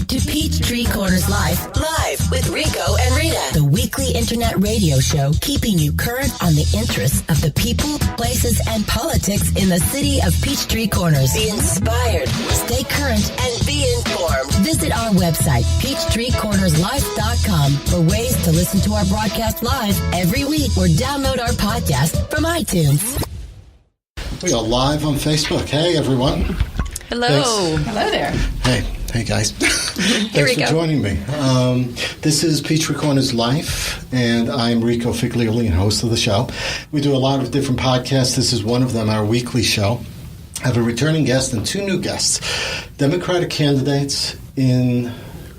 to Peachtree Corners Live with Rico and Rita, the weekly internet radio show keeping you current on the interests of the people, places, and politics in the city of Peachtree Corners. Be inspired, stay current, and be informed. Visit our website, PeachtreeCornersLife.com, for ways to listen to our broadcast live every week or download our podcast from iTunes. We are live on Facebook. Hey, everyone. Hello. Thanks. Hello there. Hey guys. Thanks for joining me. This is Peachtree Corners Life, and I'm Rico Figlioli, host of the show. We do a lot of different podcasts. This is one of them, our weekly show. I have a returning guest and two new guests, Democratic candidates in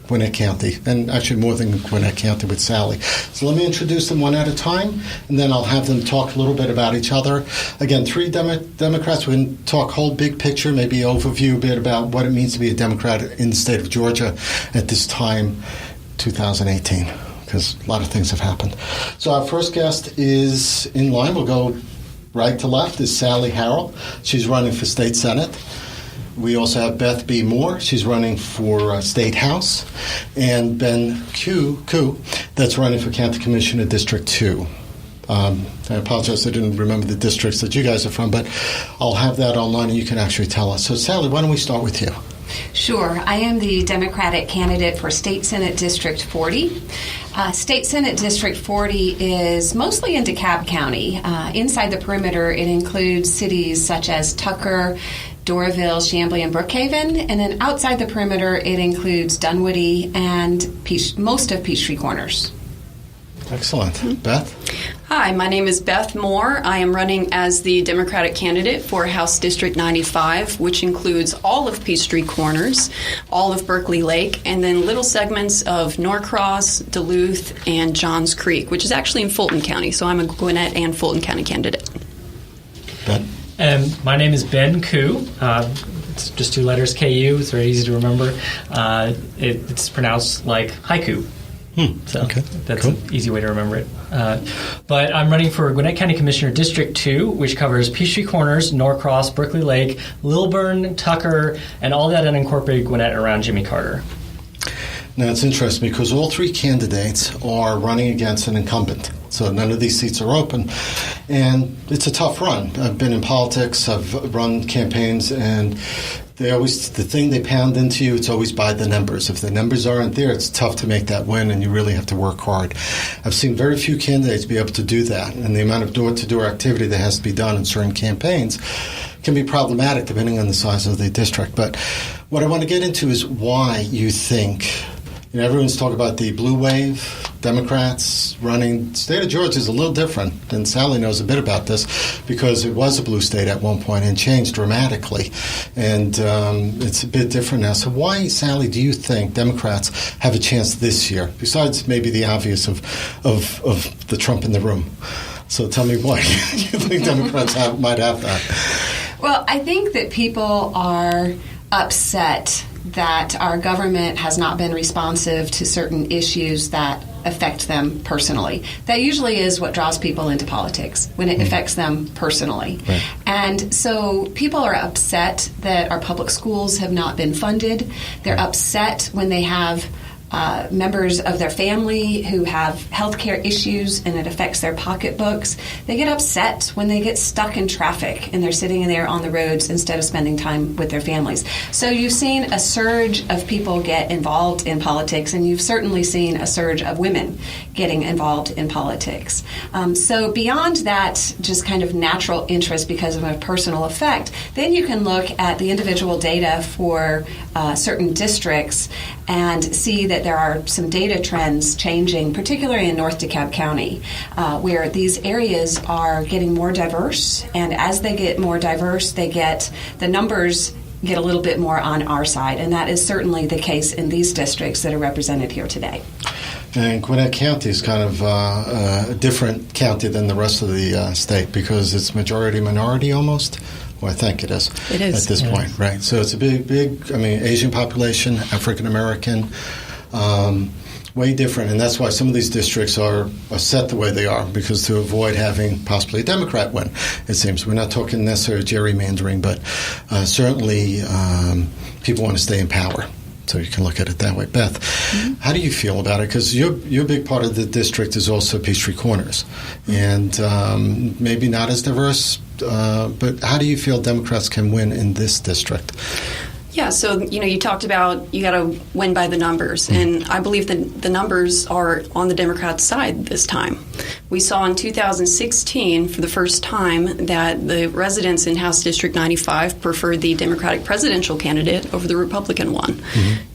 Gwinnett County, and actually more than Gwinnett County with Sally. So let me introduce them one at a time, and then I'll have them talk a little bit about each other. Again, three Democrats. We can talk whole big picture, maybe overview a bit about what it means to be a Democrat in the state of Georgia at this time, 2018, because a lot of things have happened. So our first guest is in line. We'll go right to left, is Sally Harrell. She's running for state senate. We also have Beth B. Moore. She's running for State House. And Ben Q. That's running for County Commissioner District 2. I apologize, I didn't remember the districts that you guys are from, but I'll have that online and you can actually tell us. So, Sally, why don't we start with you? Sure. I am the Democratic candidate for State Senate District 40. State Senate District 40 is mostly in DeKalb County. Inside the perimeter, it includes cities such as Tucker, Doraville, Chamblee, and Brookhaven. And then outside the perimeter, it includes Dunwoody and most of Peachtree Corners. Excellent. Mm-hmm. Beth? Hi, my name is Beth Moore. I am running as the Democratic candidate for House District 95, which includes all of Peachtree Corners, all of Berkeley Lake, and then little segments of Norcross, Duluth, and Johns Creek, which is actually in Fulton County. So I'm a Gwinnett and Fulton County candidate. Ben? My name is Ben Koo. It's just two letters, K-U. It's very easy to remember. It's pronounced like haiku. So that's cool. An easy way to remember it. But I'm running for Gwinnett County Commissioner District 2, which covers Peachtree Corners, Norcross, Berkeley Lake, Lilburn, Tucker, and all that unincorporated Gwinnett around Jimmy Carter. Now, it's interesting because all three candidates are running against an incumbent. So none of these seats are open. And it's a tough run. I've been in politics. I've run campaigns, and the thing they pound into you, it's always by the numbers. If the numbers aren't there, it's tough to make that win, and you really have to work hard. I've seen very few candidates be able to do that, and the amount of door-to-door activity that has to be done in certain campaigns can be problematic depending on the size of the district. But what I want to get into is why you think... everyone's talking about the blue wave, Democrats running. The state of Georgia is a little different, and Sally knows a bit about this because it was a blue state at one point and changed dramatically, and it's a bit different now. So why, Sally, do you think Democrats have a chance this year, besides maybe the obvious of the Trump in the room? So tell me why you think Democrats might have that. Well, I think that people are upset that our government has not been responsive to certain issues that affect them personally. That usually is what draws people into politics, when it affects them personally. Right. And so people are upset that our public schools have not been funded. They're upset when they have members of their family who have health care issues and it affects their pocketbooks. They get upset when they get stuck in traffic and they're sitting there on the roads instead of spending time with their families. So you've seen a surge of people get involved in politics, and you've certainly seen a surge of women getting involved in politics. So beyond that just kind of natural interest because of a personal effect, then you can look at the individual data for certain districts and see that there are some data trends changing, particularly in North DeKalb County, where these areas are getting more diverse, and as they get more diverse, the numbers get a little bit more on our side, and that is certainly the case in these districts that are represented here today. And Gwinnett County is kind of a different county than the rest of the state because it's majority-minority almost. Well, I think it is. It is. At this point, right. So it's a big, Asian population, African-American, way different. And that's why some of these districts are set the way they are, because to avoid having possibly a Democrat win, it seems. We're not talking necessarily gerrymandering, but certainly people want to stay in power. So you can look at it that way. Beth, how do you feel about it? Because your big part of the district is also Peachtree Corners, and maybe not as diverse, but how do you feel Democrats can win in this district? Yeah, so, you talked about you got to win by the numbers, and I believe that the numbers are on the Democrats' side this time. We saw in 2016, for the first time, that the residents in House District 95 preferred the Democratic presidential candidate over the Republican one.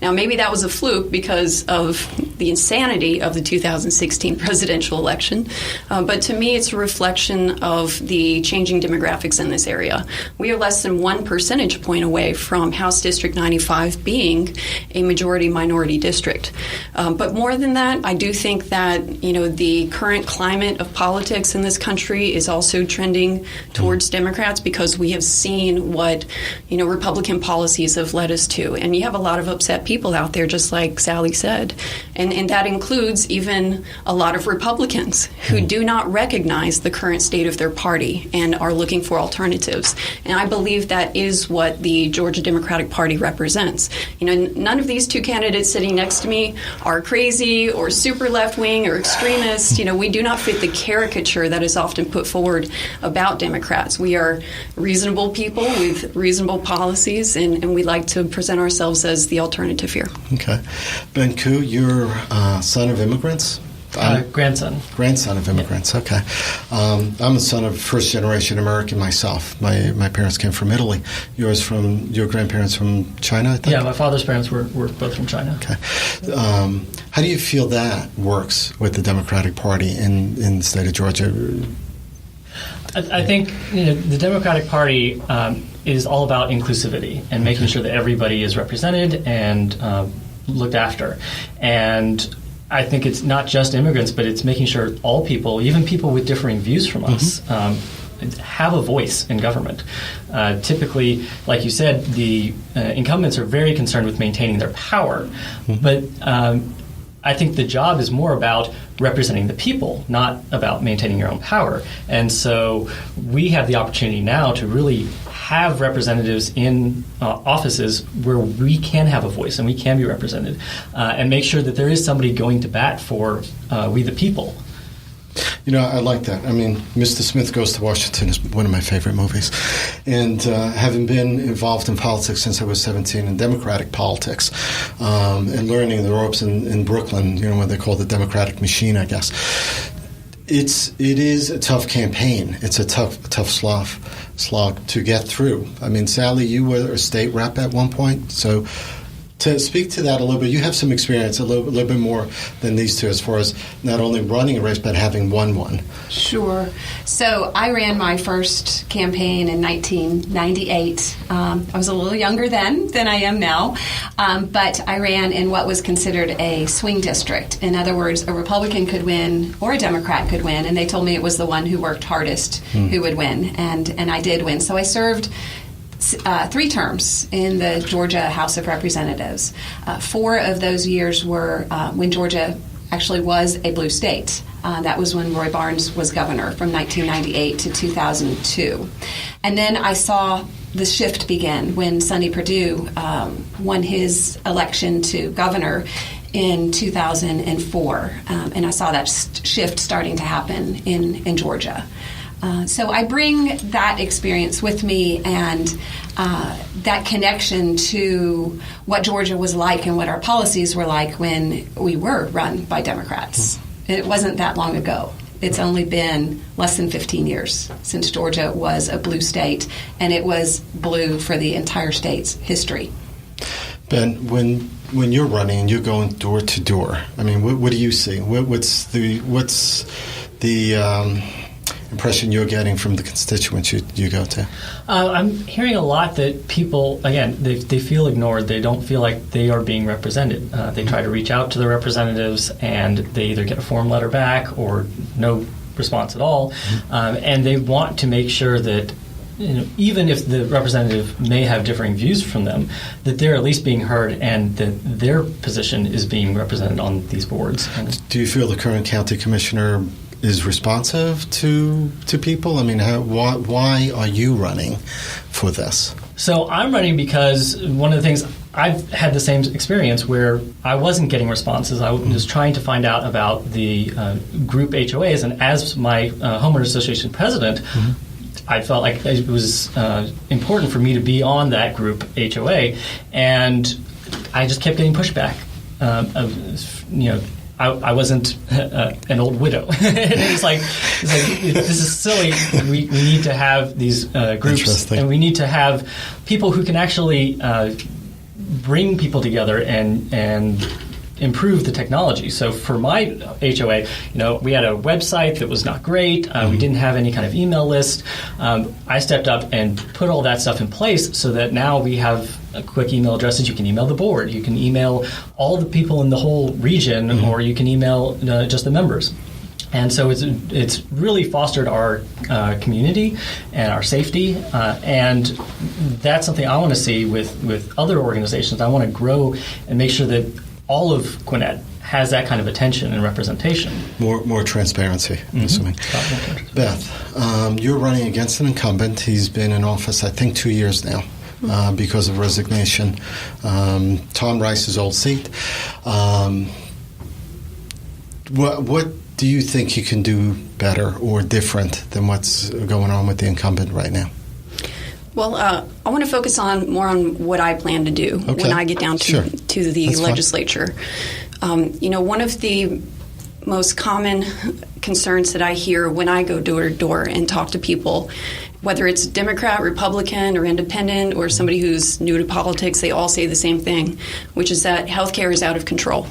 Now, maybe that was a fluke because of the insanity of the 2016 presidential election, but to me, it's a reflection of the changing demographics in this area. We are less than 1 percentage point away from House District 95 being a majority-minority district. But more than that, I do think that, the current climate of politics in this country is also trending towards Democrats because we have seen what, Republican policies have led us to. And you have a lot of upset people out there, just like Sally said. And that includes even a lot of Republicans who do not recognize the current state of their party and are looking for alternatives. And I believe that is what the Georgia Democratic Party represents. None of these two candidates sitting next to me are crazy or super left-wing or extremist. We do not fit the caricature that is often put forward about Democrats. We are reasonable people with reasonable policies, and we like to present ourselves as the alternative here. Okay. Ben Koo, you're son of immigrants? Grandson. Grandson of immigrants, okay. I'm a son of first-generation American myself. My parents came from Italy. Your grandparents from China, I think? Yeah, my father's parents were both from China. Okay. How do you feel that works with the Democratic Party in the state of Georgia? I think the Democratic Party is all about inclusivity and making sure that everybody is represented and looked after. And I think it's not just immigrants, but it's making sure all people, even people with differing views from us, have a voice in government. Typically, like you said, the incumbents are very concerned with maintaining their power, but I think the job is more about representing the people, not about maintaining your own power. And so we have the opportunity now to really have representatives in offices where we can have a voice and we can be represented, and make sure that there is somebody going to bat for we the people. I like that. I mean, Mr. Smith Goes to Washington is one of my favorite movies. And having been involved in politics since I was 17, in Democratic politics, and learning the ropes in Brooklyn, what they call the Democratic machine, I guess, it is a tough campaign. It's a tough slog to get through. I mean, Sally, you were a state rep at one point, so to speak to that a little bit, you have some experience, a little bit more than these two as far as not only running a race, but having won one. Sure. So I ran my first campaign in 1998. I was a little younger then than I am now, but I ran in what was considered a swing district. In other words, a Republican could win or a Democrat could win, and they told me it was the one who worked hardest who would win, and I did win. So I served 3 terms in the Georgia House of Representatives. 4 of those years were when Georgia actually was a blue state. That was when Roy Barnes was governor from 1998 to 2002. And then I saw the shift begin when Sonny Perdue won his election to governor in 2004. And I saw that shift starting to happen in Georgia. So I bring that experience with me and that connection to what Georgia was like and what our policies were like when we were run by Democrats. It wasn't that long ago. It's only been less than 15 years since Georgia was a blue state, and it was blue for the entire state's history. Ben, when you're running and you're going door to door, I mean, what do you see? What's the impression you're getting from the constituents you go to? I'm hearing a lot that people, again, they feel ignored. They don't feel like they are being represented. They try to reach out to the representatives, and they either get a form letter back or no response at all. And they want to make sure that, even if the representative may have differing views from them, that they're at least being heard and that their position is being represented on these boards. Do you feel the current county commissioner is responsive to people? I mean, why are you running for this? So I'm running because one of the things I've had the same experience where I wasn't getting responses. I was trying to find out about the group HOAs, and as my homeowners association president, I felt like it was important for me to be on that group HOA, and I just kept getting pushback. I wasn't an old widow. It's like this is silly. We need to have these groups, and we need to have people who can actually bring people together and improve the technology. So for my HOA, we had a website that was not great. We didn't have any kind of email list. I stepped up and put all that stuff in place so that now we have quick email addresses. You can email the board. You can email all the people in the whole region, or you can email just the members. And so it's really fostered our community and our safety, and that's something I want to see with other organizations. I want to grow and make sure that all of Gwinnett has that kind of attention and representation. More transparency, I'm assuming. Beth, you're running against an incumbent. He's been in office, I think, 2 years now. Because of resignation. Tom Rice's old seat. What do you think you can do better or different than what's going on with the incumbent right now? Well, I want to focus more on what I plan to do when I get down to the That's legislature. One of the most common concerns that I hear when I go door to door and talk to people, whether it's Democrat, Republican, or independent, or somebody who's new to politics, they all say the same thing, which is that healthcare is out of control.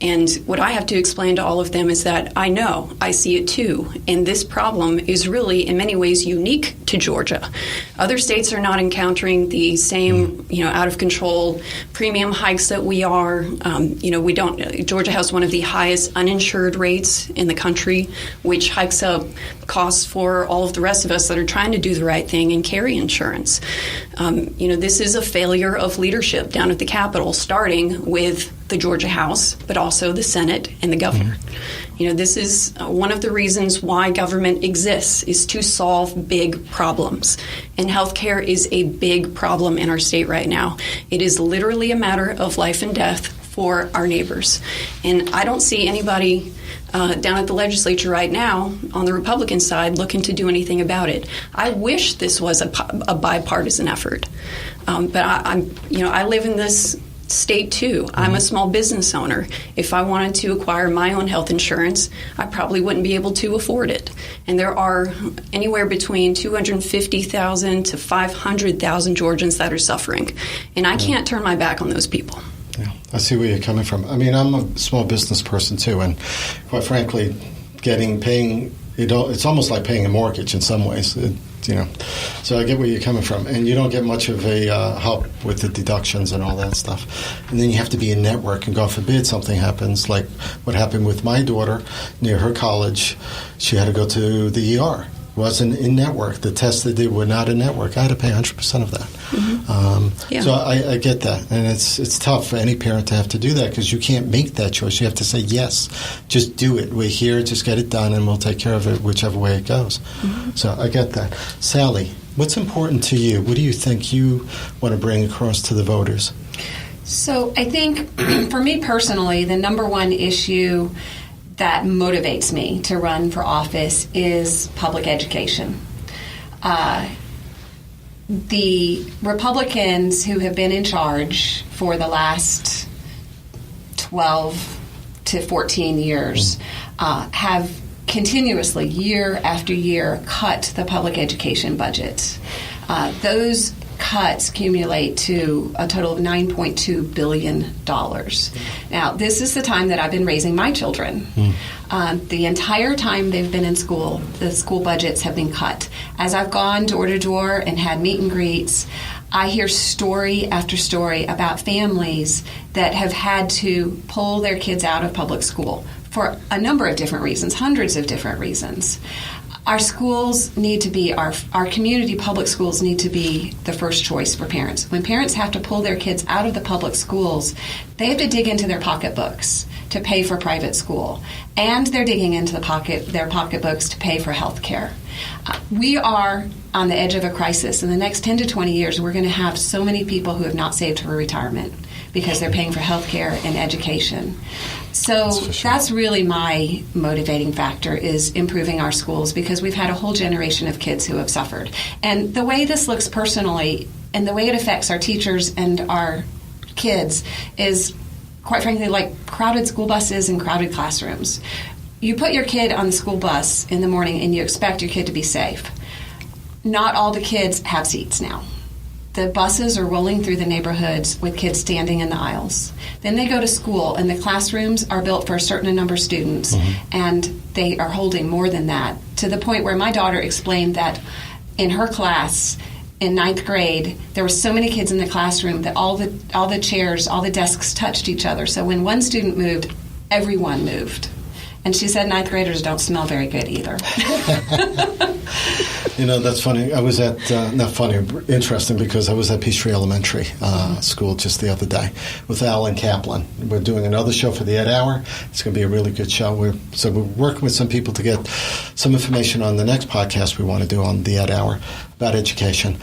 And what I have to explain to all of them is that I see it too, and this problem is really in many ways unique to Georgia. Other states are not encountering the same, out of control premium hikes that we are. We don't. Georgia has one of the highest uninsured rates in the country, which hikes up costs for all of the rest of us that are trying to do the right thing and carry insurance. This is a failure of leadership down at the Capitol, starting with the Georgia House, but also the Senate and the governor. This is one of the reasons why government exists, is to solve big problems. And healthcare is a big problem in our state right now. It is literally a matter of life and death for our neighbors. And I don't see anybody down at the legislature right now on the Republican side looking to do anything about it. I wish this was a bipartisan effort. But I live in this state too. I'm a small business owner. If I wanted to acquire my own health insurance, I probably wouldn't be able to afford it. And there are anywhere between 250,000 to 500,000 Georgians that are suffering. And I can't turn my back on those people. Yeah, I see where you're coming from. I mean, I'm a small business person too, and quite frankly, paying it's almost like paying a mortgage in some ways. So I get where you're coming from, and you don't get much of a help with the deductions and all that stuff. And then you have to be in network, and God forbid something happens, like what happened with my daughter near her college. She had to go to the ER. Wasn't in network. The tests they did were not in network. I had to pay 100% of that. So I get that, and it's tough for any parent to have to do that because you can't make that choice. You have to say yes, just do it. We're here, just get it done, and we'll take care of it whichever way it goes. So I get that. Sally, what's important to you? What do you think you want to bring across to the voters? So I think for me personally, the number one issue that motivates me to run for office is public education. The Republicans who have been in charge for the last 12 to 14 years have continuously, year after year, cut the public education budget. Those cuts accumulate to a total of $9.2 billion. Now, this is the time that I've been raising my children. The entire time they've been in school, the school budgets have been cut. As I've gone door to door and had meet and greets, I hear story after story about families that have had to pull their kids out of public school for a number of different reasons, hundreds of different reasons. Our schools need to be, our community public schools need to be the first choice for parents. When parents have to pull their kids out of the public schools, they have to dig into their pocketbooks to pay for private school. And they're digging into their pocketbooks to pay for health care. We are on the edge of a crisis. In the next 10 to 20 years, we're going to have so many people who have not saved for retirement because they're paying for health care and education. So that's really my motivating factor, is improving our schools, because we've had a whole generation of kids who have suffered. And the way this looks personally and the way it affects our teachers and our kids is, quite frankly, like crowded school buses and crowded classrooms. You put your kid on the school bus in the morning and you expect your kid to be safe. Not all the kids have seats now. The buses are rolling through the neighborhoods with kids standing in the aisles. Then they go to school, and the classrooms are built for a certain number of students, and they are holding more than that, to the point where my daughter explained that in her class in 9th grade, there were so many kids in the classroom that all the chairs, all the desks touched each other. So when one student moved, everyone moved. And she said 9th graders don't smell very good either. You know, that's funny. I was at, not funny, interesting, because I was at Peachtree Elementary School just the other day with Alan Kaplan. We're doing another show for the Ed Hour. It's going to be a really good show. We're working with some people to get some information on the next podcast we want to do on the Ed Hour about education.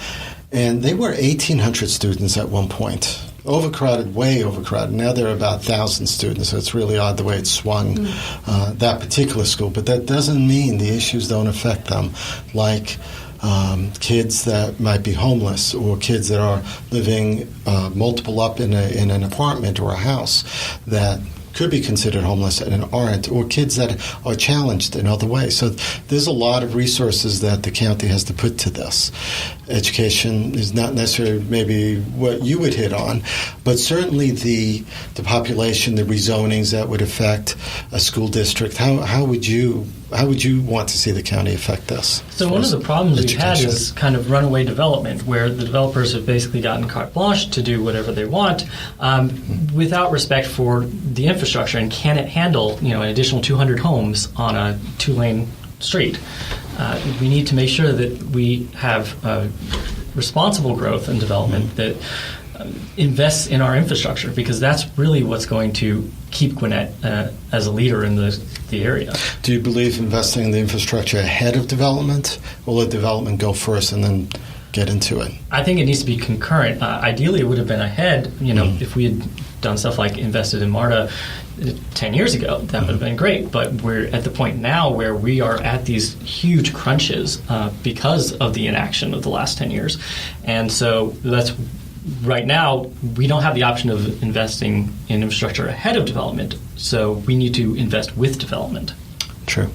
And they were 1,800 students at one point. Overcrowded, way overcrowded. Now there are about 1,000 students, so it's really odd the way it swung that particular school. But that doesn't mean the issues don't affect them, like kids that might be homeless, or kids that are living multiple up in an apartment or a house that could be considered homeless and aren't, or kids that are challenged in other ways. So there's a lot of resources that the county has to put to this. Education is not necessarily maybe what you would hit on, but certainly the population, the rezonings that would affect a school district. How would you want to see the county affect this? So one of the problems we've had is kind of runaway development, where the developers have basically gotten carte blanche to do whatever they want, without respect for the infrastructure, and can it handle an additional 200 homes on a 2-lane street? We need to make sure that we have responsible growth and development that invests in our infrastructure, because that's really what's going to keep Gwinnett as a leader in the area. Do you believe investing in the infrastructure ahead of development, or let development go first and then get into it? I think it needs to be concurrent. Ideally, it would have been ahead. If we had done stuff like invested in MARTA 10 years ago, that would have been great. But we're at the point now where we are at these huge crunches because of the inaction of the last 10 years. And so right now, we don't have the option of investing in infrastructure ahead of development, so we need to invest with development. True.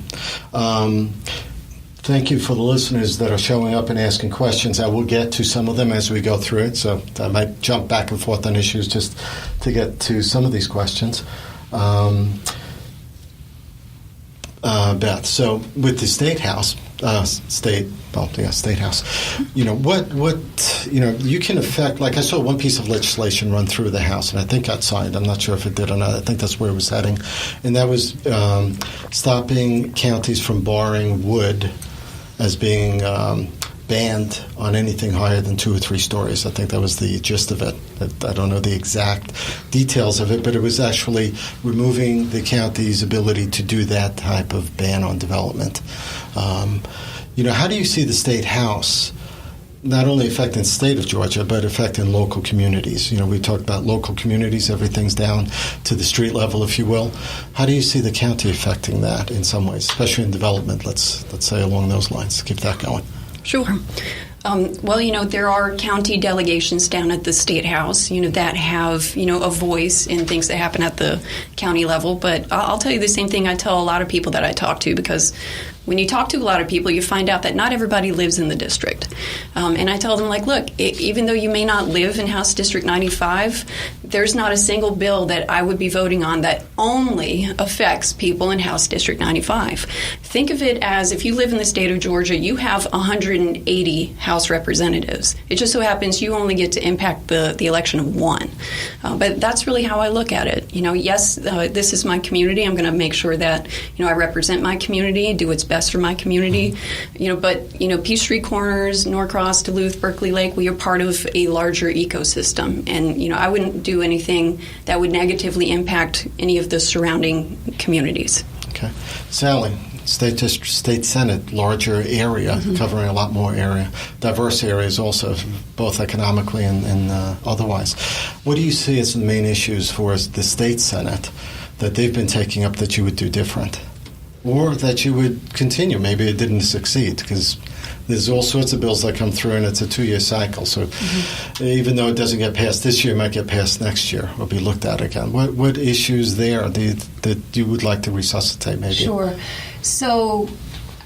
Thank you for the listeners that are showing up and asking questions. I will get to some of them as we go through it, so I might jump back and forth on issues just to get to some of these questions. Beth, so with the State House, State House, you can affect, like I saw one piece of legislation run through the House, and I think got signed. I'm not sure if it did or not. I think that's where it was heading. And that was stopping counties from barring wood as being banned on anything higher than 2 or 3 stories. I think that was the gist of it. I don't know the exact details of it, but it was actually removing the county's ability to do that type of ban on development. How do you see the State House not only affecting the state of Georgia, but affecting local communities? We talked about local communities, everything's down to the street level, if you will. How do you see the county affecting that in some ways, especially in development, let's say along those lines? Keep that going. Sure. There are county delegations down at the State House, that have, a voice in things that happen at the county level. But I'll tell you the same thing I tell a lot of people that I talk to, because when you talk to a lot of people, you find out that not everybody lives in the district. And I tell them, look, even though you may not live in House District 95, there's not a single bill that I would be voting on that only affects people in House District 95. Think of it as if you live in the state of Georgia, you have 180 House representatives. It just so happens you only get to impact the election of one. But that's really how I look at it. Yes, this is my community. I'm going to make sure that, I represent my community, do what's best for my community. But Peachtree Corners, Norcross, Duluth, Berkeley Lake, we are part of a larger ecosystem. And, I wouldn't do anything that would negatively impact any of the surrounding communities. Okay. Sally, State Senate, larger area, covering a lot more area, diverse areas also, both economically and otherwise. What do you see as the main issues for the State Senate that they've been taking up that you would do different? Or that you would continue? Maybe it didn't succeed, because there's all sorts of bills that come through, and it's a 2-year cycle. So even though it doesn't get passed this year, it might get passed next year or be looked at again. What issues there that you would like to resuscitate, maybe? Sure. So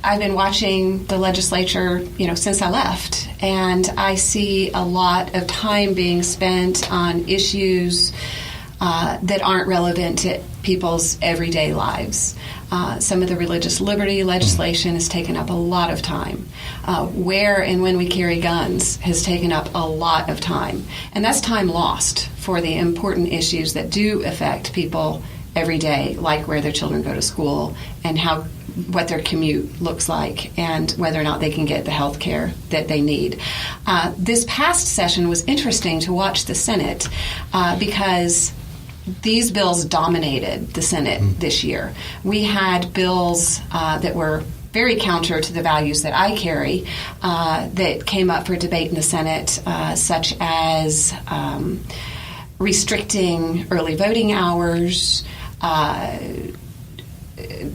I've been watching the legislature, since I left, and I see a lot of time being spent on issues that aren't relevant to people's everyday lives. Some of the religious liberty legislation has taken up a lot of time. Where and when we carry guns has taken up a lot of time. And that's time lost for the important issues that do affect people every day, like where their children go to school and what their commute looks like and whether or not they can get the health care that they need. This past session was interesting to watch the Senate because these bills dominated the Senate this year. We had bills that were very counter to the values that I carry that came up for debate in the Senate, such as restricting early voting hours,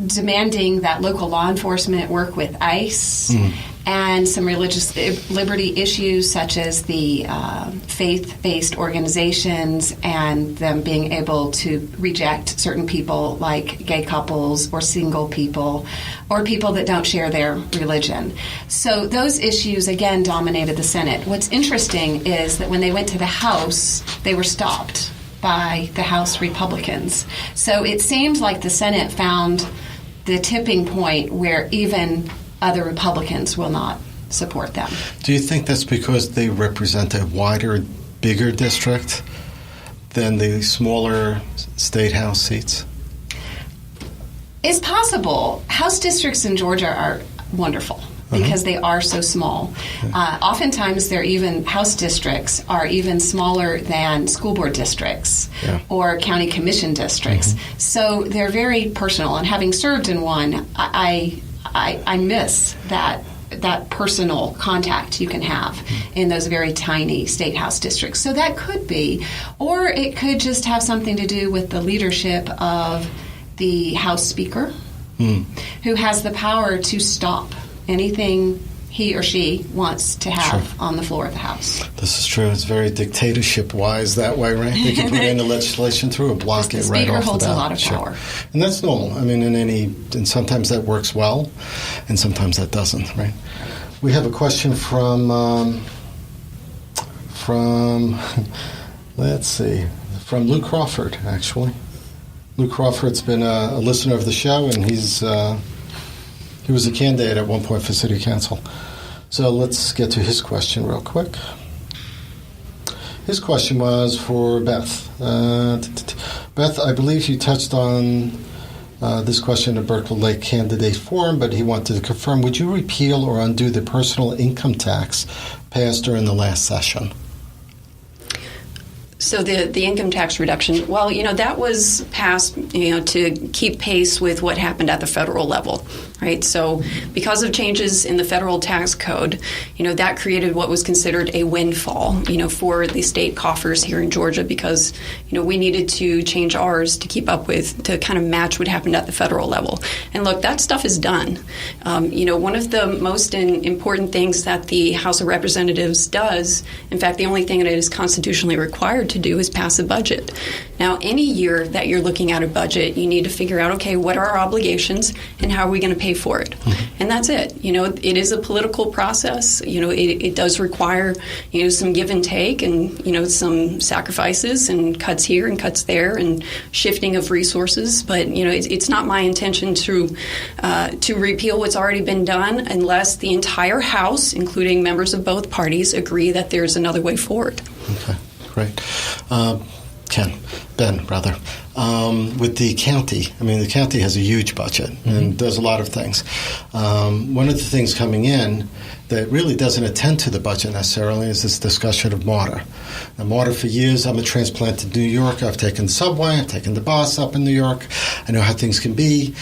demanding that local law enforcement work with ICE, and some religious liberty issues such as the faith-based organizations and them being able to reject certain people like gay couples or single people or people that don't share their religion. So those issues, again, dominated the Senate. What's interesting is that when they went to the House, they were stopped by the House Republicans. So it seems like the Senate found the tipping point where even other Republicans will not support them. Do you think that's because they represent a wider, bigger district than the smaller state House seats? It's possible. House districts in Georgia are wonderful because they are so small. Oftentimes, House districts are even smaller than school board districts or county commission districts. So they're very personal. And having served in one, I miss that personal contact you can have in those very tiny state house districts. So that could be, or it could just have something to do with the leadership of the House Speaker, who has the power to stop anything he or she wants to have on the floor of the House. This is true. It's very dictatorship-wise that way, right? They can put any legislation through or block it right off the bat. The Speaker holds a lot of power. And that's normal. I mean, and sometimes that works well, and sometimes that doesn't, right? We have a question from Lou Crawford, actually. Lou Crawford's been a listener of the show, and he was a candidate at one point for city council. So let's get to his question real quick. His question was for Beth. Beth, I believe you touched on this question at Berkeley Lake candidate forum, but he wanted to confirm, would you repeal or undo the personal income tax passed during the last session? So the income tax reduction, well, that was passed, to keep pace with what happened at the federal level, right? So because of changes in the federal tax code, that created what was considered a windfall, for the state coffers here in Georgia because, we needed to change ours to keep up with, to kind of match what happened at the federal level. And look, that stuff is done. One of the most important things that the House of Representatives does, in fact, the only thing that it is constitutionally required to do is pass a budget. Now, any year that you're looking at a budget, you need to figure out, okay, what are our obligations and how are we going to pay for it? Mm-hmm. And that's it. It is a political process. It does require, some give and take and, some sacrifices and cuts here and cuts there and shifting of resources. But, it's not my intention to repeal what's already been done unless the entire House, including members of both parties, agree that there's another way forward. Okay, great. Ben, with the county, the county has a huge budget and does a lot of things. One of the things coming in that really doesn't attend to the budget necessarily is this discussion of MARTA. Now, MARTA, for years, I'm a transplant to New York. I've taken the subway, I've taken the bus up in New York. I know how things can be.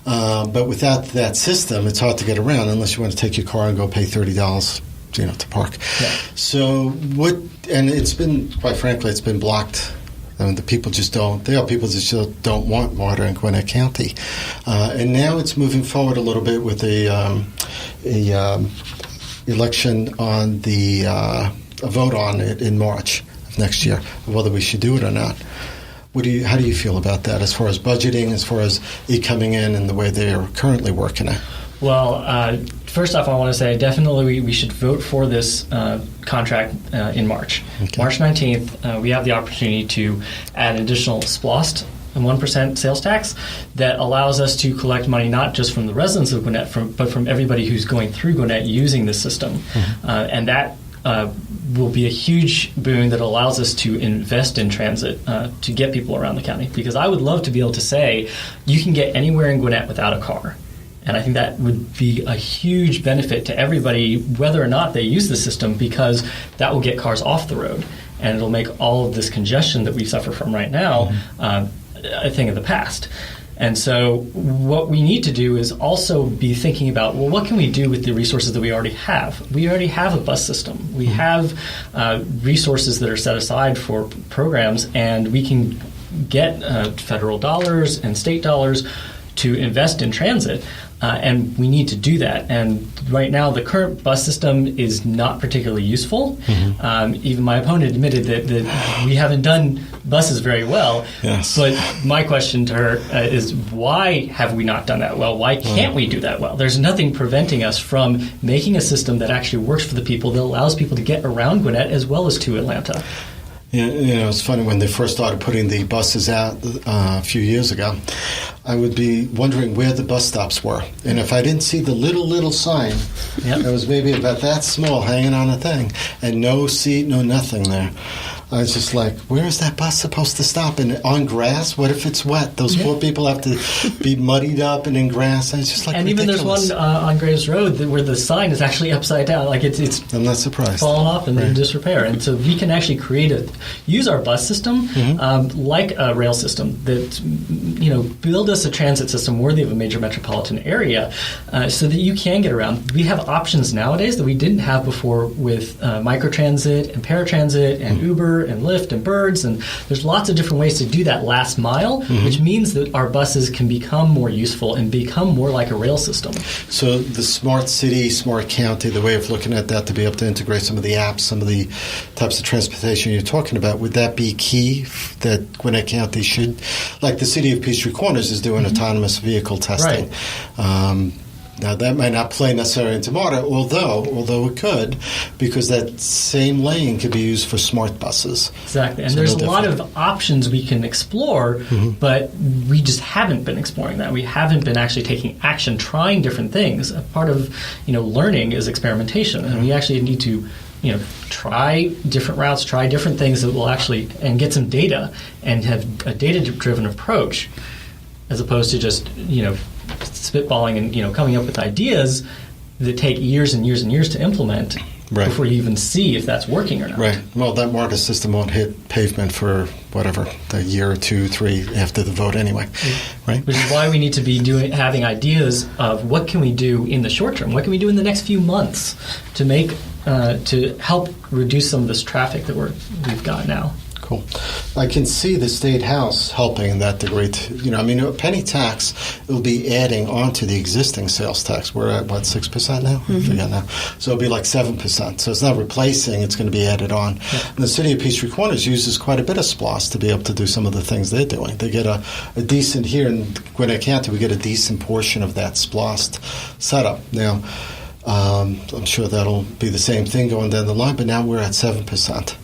But without that system, it's hard to get around unless you want to take your car and go pay $30 to park. Yeah. So and it's been, quite frankly, it's been blocked. The people just don't. There are people that just don't want MARTA in Gwinnett County, and now it's moving forward a little bit with a election on a vote on it in March of next year, whether we should do it or not. How do you feel about that, as far as budgeting, as far as it coming in and the way they're currently working it? Well, first off, I want to say definitely we should vote for this contract in March. Okay. March 19th, we have the opportunity to add an additional SPLOST and 1% sales tax that allows us to collect money not just from the residents of Gwinnett, but from everybody who's going through Gwinnett using this system. Mm-hmm. And that will be a huge boon that allows us to invest in transit to get people around the county. Because I would love to be able to say, you can get anywhere in Gwinnett without a car. And I think that would be a huge benefit to everybody, whether or not they use the system, because that will get cars off the road. And it'll make all of this congestion that we suffer from right now a thing of the past. And so what we need to do is also be thinking about, well, what can we do with the resources that we already have? We already have a bus system. We have resources that are set aside for programs, and we can get federal dollars and state dollars to invest in transit. And we need to do that. And right now, the current bus system is not particularly useful. Mm-hmm. Even my opponent admitted that we haven't done buses very well. Yes. But my question to her is, why have we not done that well? Why can't we do that well? There's nothing preventing us from making a system that actually works for the people, that allows people to get around Gwinnett as well as to Atlanta. It's funny, when they first started putting the buses out a few years ago, I would be wondering where the bus stops were. And if I didn't see the little sign, that was maybe about that small hanging on a thing, and no seat, no nothing there, I was just like, where is that bus supposed to stop? And on grass? What if it's wet? Those poor people have to be muddied up and in grass. And it's just like and ridiculous. Even there's one on Graves Road where the sign is actually upside down. Like it's I'm not surprised. Fallen off and in disrepair. And so we can actually use our bus system like a rail system that, build us a transit system worthy of a major metropolitan area so that you can get around. We have options nowadays that we didn't have before with microtransit and paratransit and Uber and Lyft and Birds, and there's lots of different ways to do that last mile, which means that our buses can become more useful and become more like a rail system. So the smart city, smart county, the way of looking at that, to be able to integrate some of the apps, some of the types of transportation you're talking about, would that be key that Gwinnett County should, like the city of Peachtree Corners is doing autonomous vehicle testing. Right. Now, that might not play necessarily into MARTA, although it could, because that same lane could be used for smart buses. Exactly. And there's a lot of options we can explore, but we just haven't been exploring that. We haven't been actually taking action, trying different things. A part of, learning is experimentation, and we actually need to try different routes, try different things that will actually, and get some data, and have a data-driven approach, as opposed to just, spitballing and, coming up with ideas that take years and years and years to implement before you even see if that's working or not. Right. Well, that MARTA system won't hit pavement for a year or 2, 3 after the vote anyway, right? Which is why we need to be having ideas of what can we do in the short term, what can we do in the next few months to make to help reduce some of this traffic that we've got now. Cool. I can see the State House helping in that degree. A penny tax will be adding on to the existing sales tax. We're at, 6% now? I forget now. So it'll be like 7%. So it's not replacing, it's going to be added on. Yeah. And the city of Peachtree Corners uses quite a bit of SPLOST to be able to do some of the things they're doing. They get a decent, here in Gwinnett County, we get a decent portion of that SPLOST setup. Now, I'm sure that'll be the same thing going down the line, but now we're at 7%.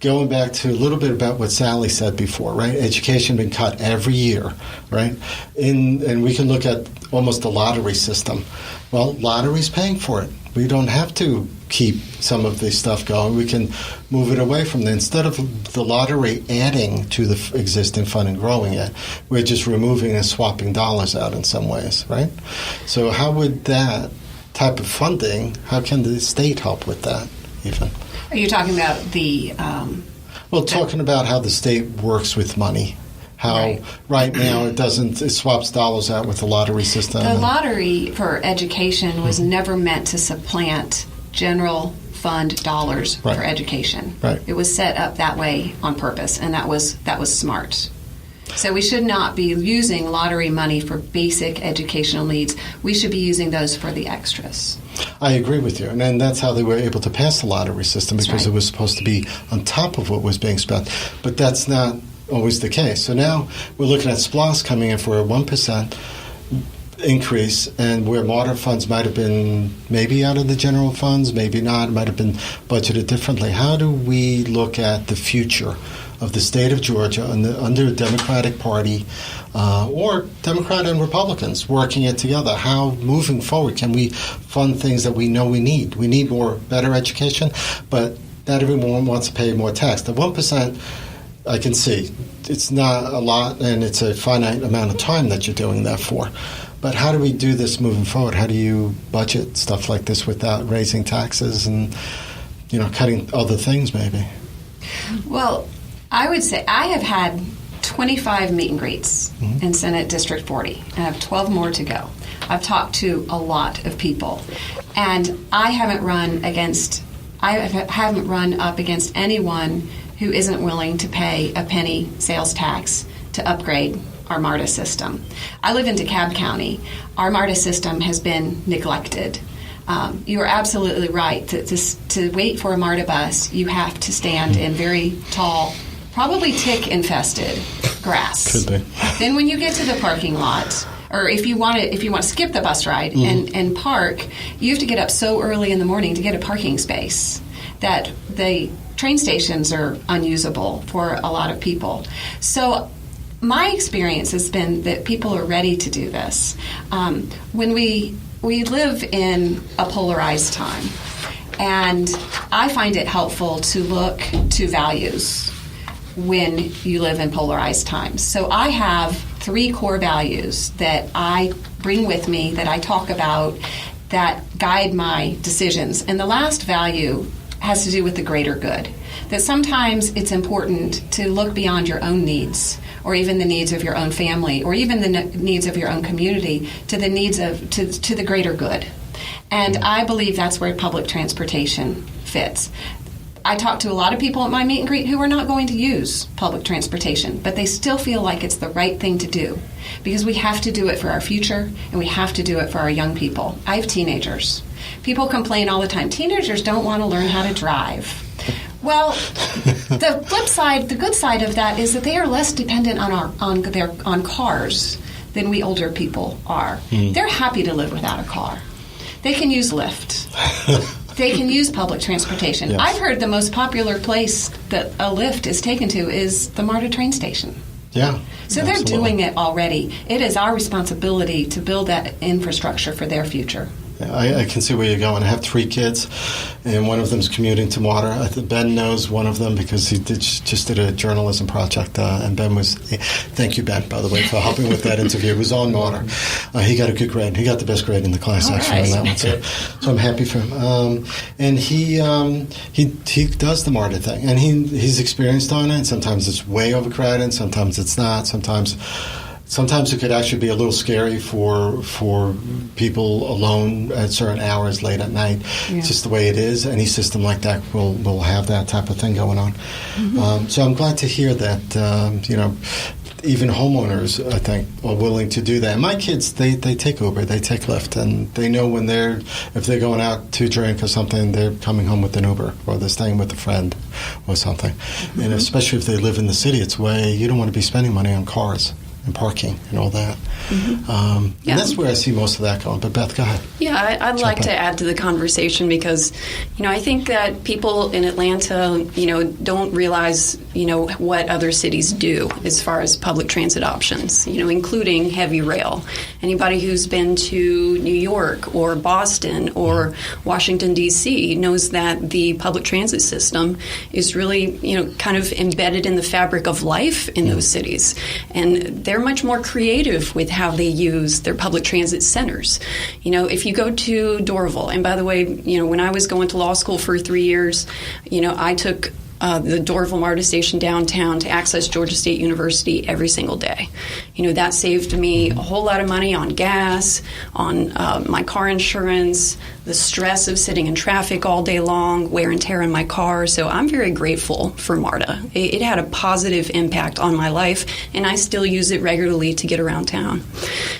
Going back to a little bit about what Sally said before, right? Education been cut every year, right? And we can look at almost the lottery system. Well, lottery's paying for it. We don't have to keep some of this stuff going. We can move it away from there. Instead of the lottery adding to the existing fund and growing it, we're just removing and swapping dollars out in some ways, right? So how would that type of funding, how can the state help with that even? Are you talking about the... talking about how the state works with money. How right now it swaps dollars out with the lottery system. The lottery for education was never meant to supplant general fund dollars for education. Right. It was set up that way on purpose, and that was smart. So we should not be using lottery money for basic educational needs. We should be using those for the extras. I agree with you. And then that's how they were able to pass the lottery system, because it was supposed to be on top of what was being spent. But that's not always the case. So now we're looking at SPLOST coming in for a 1% increase, and where MARTA funds might have been maybe out of the general funds, maybe not, might have been budgeted differently. How do we look at the future of the state of Georgia under a Democratic Party or Democrat and Republicans working it together? How, moving forward, can we fund things that we know we need? We need better education, but not everyone wants to pay more tax. The 1%, I can see, it's not a lot, and it's a finite amount of time that you're doing that for. But how do we do this moving forward? How do you budget stuff like this without raising taxes and, cutting other things maybe? Well, I would say I have had 25 meet and greets in Senate District 40, and I have 12 more to go. I've talked to a lot of people, and I haven't run up against anyone who isn't willing to pay a penny sales tax to upgrade our MARTA system. I live in DeKalb County. Our MARTA system has been neglected. You are absolutely right. To wait for a MARTA bus, you have to stand in very tall, probably tick-infested grass. Could be. Then when you get to the parking lot, or if you want to skip the bus ride and park, you have to get up so early in the morning to get a parking space that the train stations are unusable for a lot of people. So my experience has been that people are ready to do this. When we live in a polarized time, and I find it helpful to look to values when you live in polarized times. So I have 3 core values that I bring with me, that I talk about, that guide my decisions. And the last value has to do with the greater good. That sometimes it's important to look beyond your own needs, or even the needs of your own family, or even the needs of your own community, to the needs of to the greater good. And I believe that's where public transportation fits. I talk to a lot of people at my meet and greet who are not going to use public transportation, but they still feel like it's the right thing to do, because we have to do it for our future, and we have to do it for our young people. I have teenagers. People complain all the time, teenagers don't want to learn how to drive. Well, the flip side, the good side of that is that they are less dependent on cars than we older people are. They're happy to live without a car. They can use Lyft. They can use public transportation. Yes. I've heard the most popular place that a Lyft is taken to is the MARTA train station. Yeah. So they're doing it already. It is our responsibility to build that infrastructure for their future. I can see where you're going. I have 3 kids, and one of them's commuting to MARTA. I think Ben knows one of them because he just did a journalism project, and Ben was, thank you, Ben, by the way, for helping with that interview. It was on MARTA. He got a good grade. He got the best grade in the class, actually, on that one. So I'm happy for him. And he does the MARTA thing, and he's experienced on it. Sometimes it's way overcrowded, sometimes it's not, sometimes sometimes it could actually be a little scary for people alone at certain hours late at night. Yeah. It's just the way it is. Any system like that will have that type of thing going on. Mm-hmm. So I'm glad to hear that, even homeowners, I think, are willing to do that. And my kids, they take Uber, they take Lyft, and they know if they're going out to drink or something, they're coming home with an Uber, or they're staying with a friend or something. Mm-hmm. And especially if they live in the city, it's where you don't want to be spending money on cars and parking and all that. Mm-hmm. And that's where I see most of that going. But Beth, go ahead. Yeah, I'd like to add to the conversation because, I think that people in Atlanta, don't realize, what other cities do as far as public transit options, including heavy rail. Anybody who's been to New York or Boston or Washington, D.C. knows that the public transit system is really, kind of embedded in the fabric of life in those cities. And they're much more creative with how they use their public transit centers. If you go to Dorville, and by the way, when I was going to law school for 3 years, I took the Dorville MARTA station downtown to access Georgia State University every single day. That saved me a whole lot of money on gas, on my car insurance, the stress of sitting in traffic all day long, wear and tear in my car. So I'm very grateful for MARTA. It had a positive impact on my life, and I still use it regularly to get around town.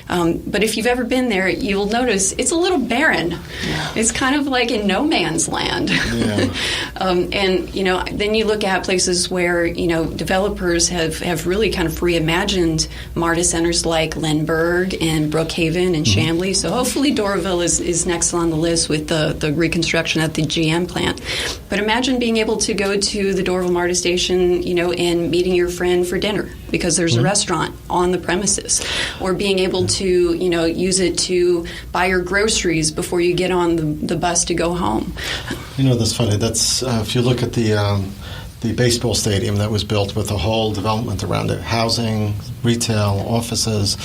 But if you've ever been there, you'll notice it's a little barren. Yeah. It's kind of like in no man's land. Yeah. Then you look at places where, developers have really kind of reimagined MARTA centers like Lindbergh and Brookhaven and Chamblee. So hopefully Dorville is next on the list with the reconstruction at the GM plant. But imagine being able to go to the Dorville MARTA station, and meeting your friend for dinner because there's a restaurant on the premises, or being able to, use it to buy your groceries before you get on the bus to go home. That's funny. That's if you look at the baseball stadium that was built with a whole development around it, housing, retail, offices.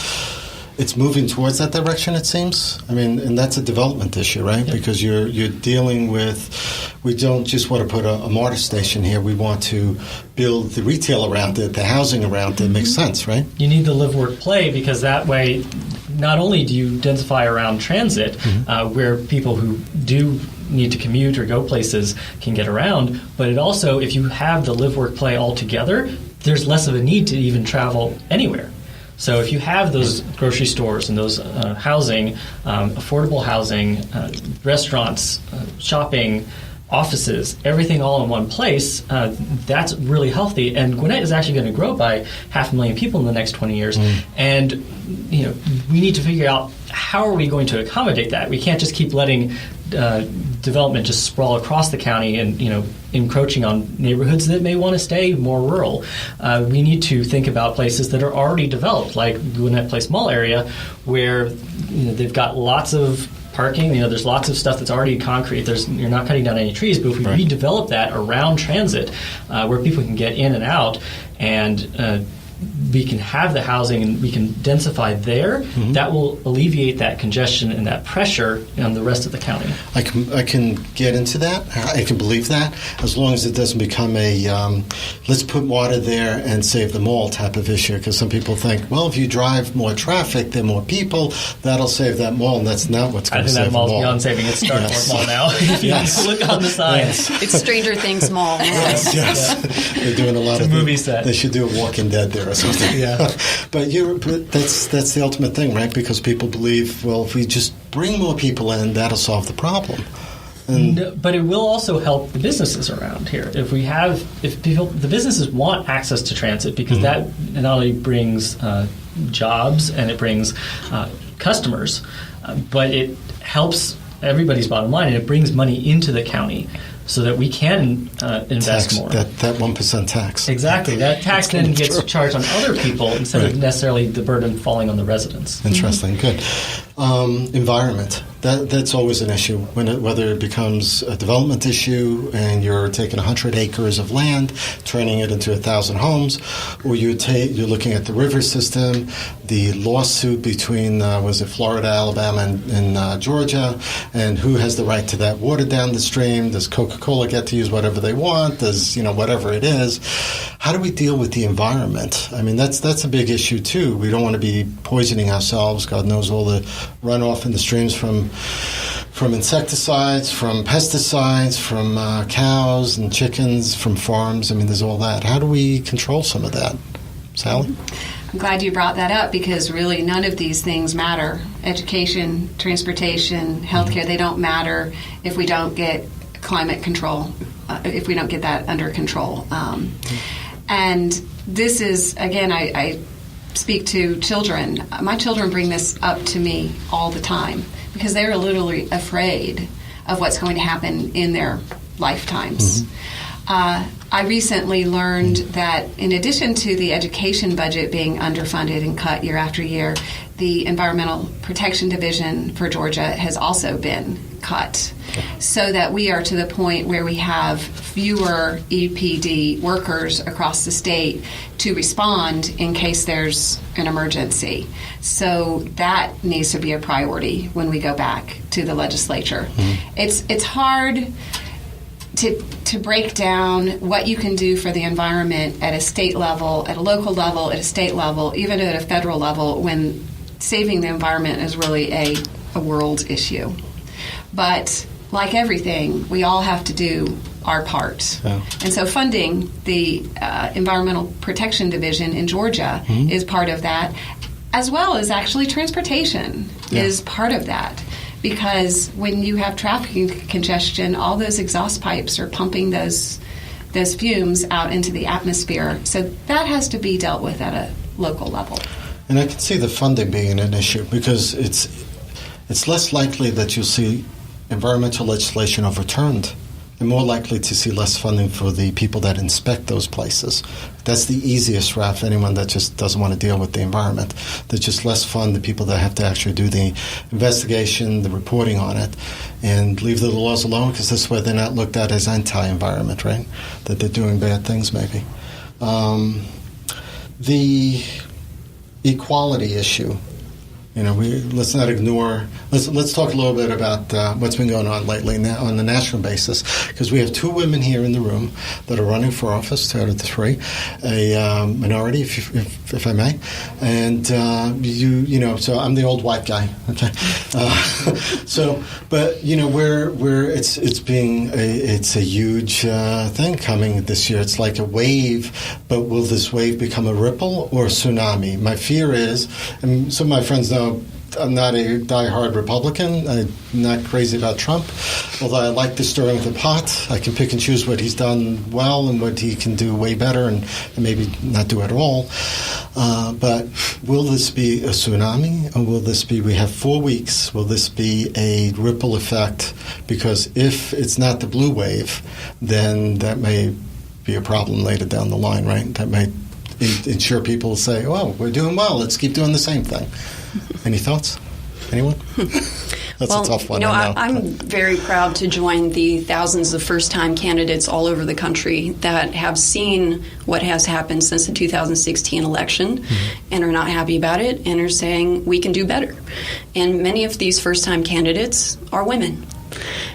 It's moving towards that direction, it seems. And that's a development issue, right? Yep. Because you're dealing with, we don't just want to put a MARTA station here. We want to build the retail around it, the housing around it. Makes sense, right? You need the live, work, play, because that way, not only do you densify around transit, where people who do need to commute or go places can get around, but it also, if you have the live, work, play all together, there's less of a need to even travel anywhere. So if you have those grocery stores and those housing, affordable housing, restaurants, shopping, offices, everything all in one place, that's really healthy. And Gwinnett is actually going to grow by 500,000 people in the next 20 years. And we need to figure out how are we going to accommodate that. We can't just keep letting development just sprawl across the county and encroaching on neighborhoods that may want to stay more rural. We need to think about places that are already developed, like Gwinnett Place Mall area, where they've got lots of parking. There's lots of stuff that's already concrete. You're not cutting down any trees, but if we redevelop that around transit, where people can get in and out, and we can have the housing and we can densify there, that will alleviate that congestion and that pressure on the rest of the county. I can get into that. I can believe that, as long as it doesn't become a let's put water there and save the mall type of issue, because some people think, well, if you drive more traffic, there are more people, that'll save that mall, and that's not what's going to save the mall. I think that mall's beyond saving. It's Starport Mall now. If you look on the signs. It's Stranger Things Mall. Yes. They're doing a lot of movie set. They should do a Walking Dead there or something. Yeah. But that's the ultimate thing, right? Because people believe, well, if we just bring more people in, that'll solve the problem. But it will also help the businesses around here. If the businesses want access to transit, because that not only brings jobs and it brings customers, but it helps everybody's bottom line, and it brings money into the county, so that we can invest more. That 1% tax. Exactly. That tax then gets charged on other people instead of necessarily the burden falling on the residents. Interesting. Good. Environment. That's always an issue, whether it becomes a development issue and you're taking 100 acres of land, turning it into 1,000 homes, or you're looking at the river system, the lawsuit between, Florida, Alabama, and Georgia, and who has the right to that water down the stream? Does Coca-Cola get to use whatever they want? Does, whatever it is? how do we deal with the environment? I mean, that's a big issue too. We don't want to be poisoning ourselves. God knows all the runoff in the streams from insecticides, from pesticides, from cows and chickens, from farms. I mean, there's all that. How do we control some of that? Sally? I'm glad you brought that up because really none of these things matter. Education, transportation, healthcare, they don't matter if we don't get climate control, if we don't get that under control. And this is, again, I speak to children. My children bring this up to me all the time because they're literally afraid of what's going to happen in their lifetimes. I recently learned that in addition to the education budget being underfunded and cut year after year, the Environmental Protection Division for Georgia has also been cut, so that we are to the point where we have fewer EPD workers across the state to respond in case there's an emergency. So that needs to be a priority when we go back to the legislature. It's hard to break down what you can do for the environment at a state level, at a local level, at a state level, even at a federal level, when saving the environment is really a world issue. But like everything, we all have to do our part. And so funding the Environmental Protection Division in Georgia is part of that, as well as actually transportation is part of that. Because when you have traffic congestion, all those exhaust pipes are pumping those fumes out into the atmosphere. So that has to be dealt with at a local level. And I can see the funding being an issue because it's less likely that you'll see environmental legislation overturned and more likely to see less funding for the people that inspect those places. That's the easiest route for anyone that just doesn't want to deal with the environment. There's just less fund the people that have to actually do the investigation, the reporting on it, and leave the laws alone because this way they're not looked at as anti-environment, right? That they're doing bad things maybe. The equality issue. Let's not ignore. Let's talk a little bit about what's been going on lately now on the national basis, because we have two women here in the room that are running for office, 2 out of the 3, a minority, if I may, and so I'm the old white guy. Okay, where it's a huge thing coming this year. It's like a wave, but will this wave become a ripple or a tsunami? My fear is, and some of my friends know I'm not a diehard Republican. I'm not crazy about Trump, although I like the stirring of the pot. I can pick and choose what he's done well and what he can do way better and maybe not do at all. But will this be a tsunami, or will this be, we have 4 weeks, will this be a ripple effect? Because if it's not the blue wave, then that may be a problem later down the line, right? That might ensure people will say, well, we're doing well, let's keep doing the same thing. Any thoughts? Anyone? That's a tough one. I'm very proud to join the thousands of first-time candidates all over the country that have seen what has happened since the 2016 election and are not happy about it and are saying we can do better. And many of these first-time candidates are women.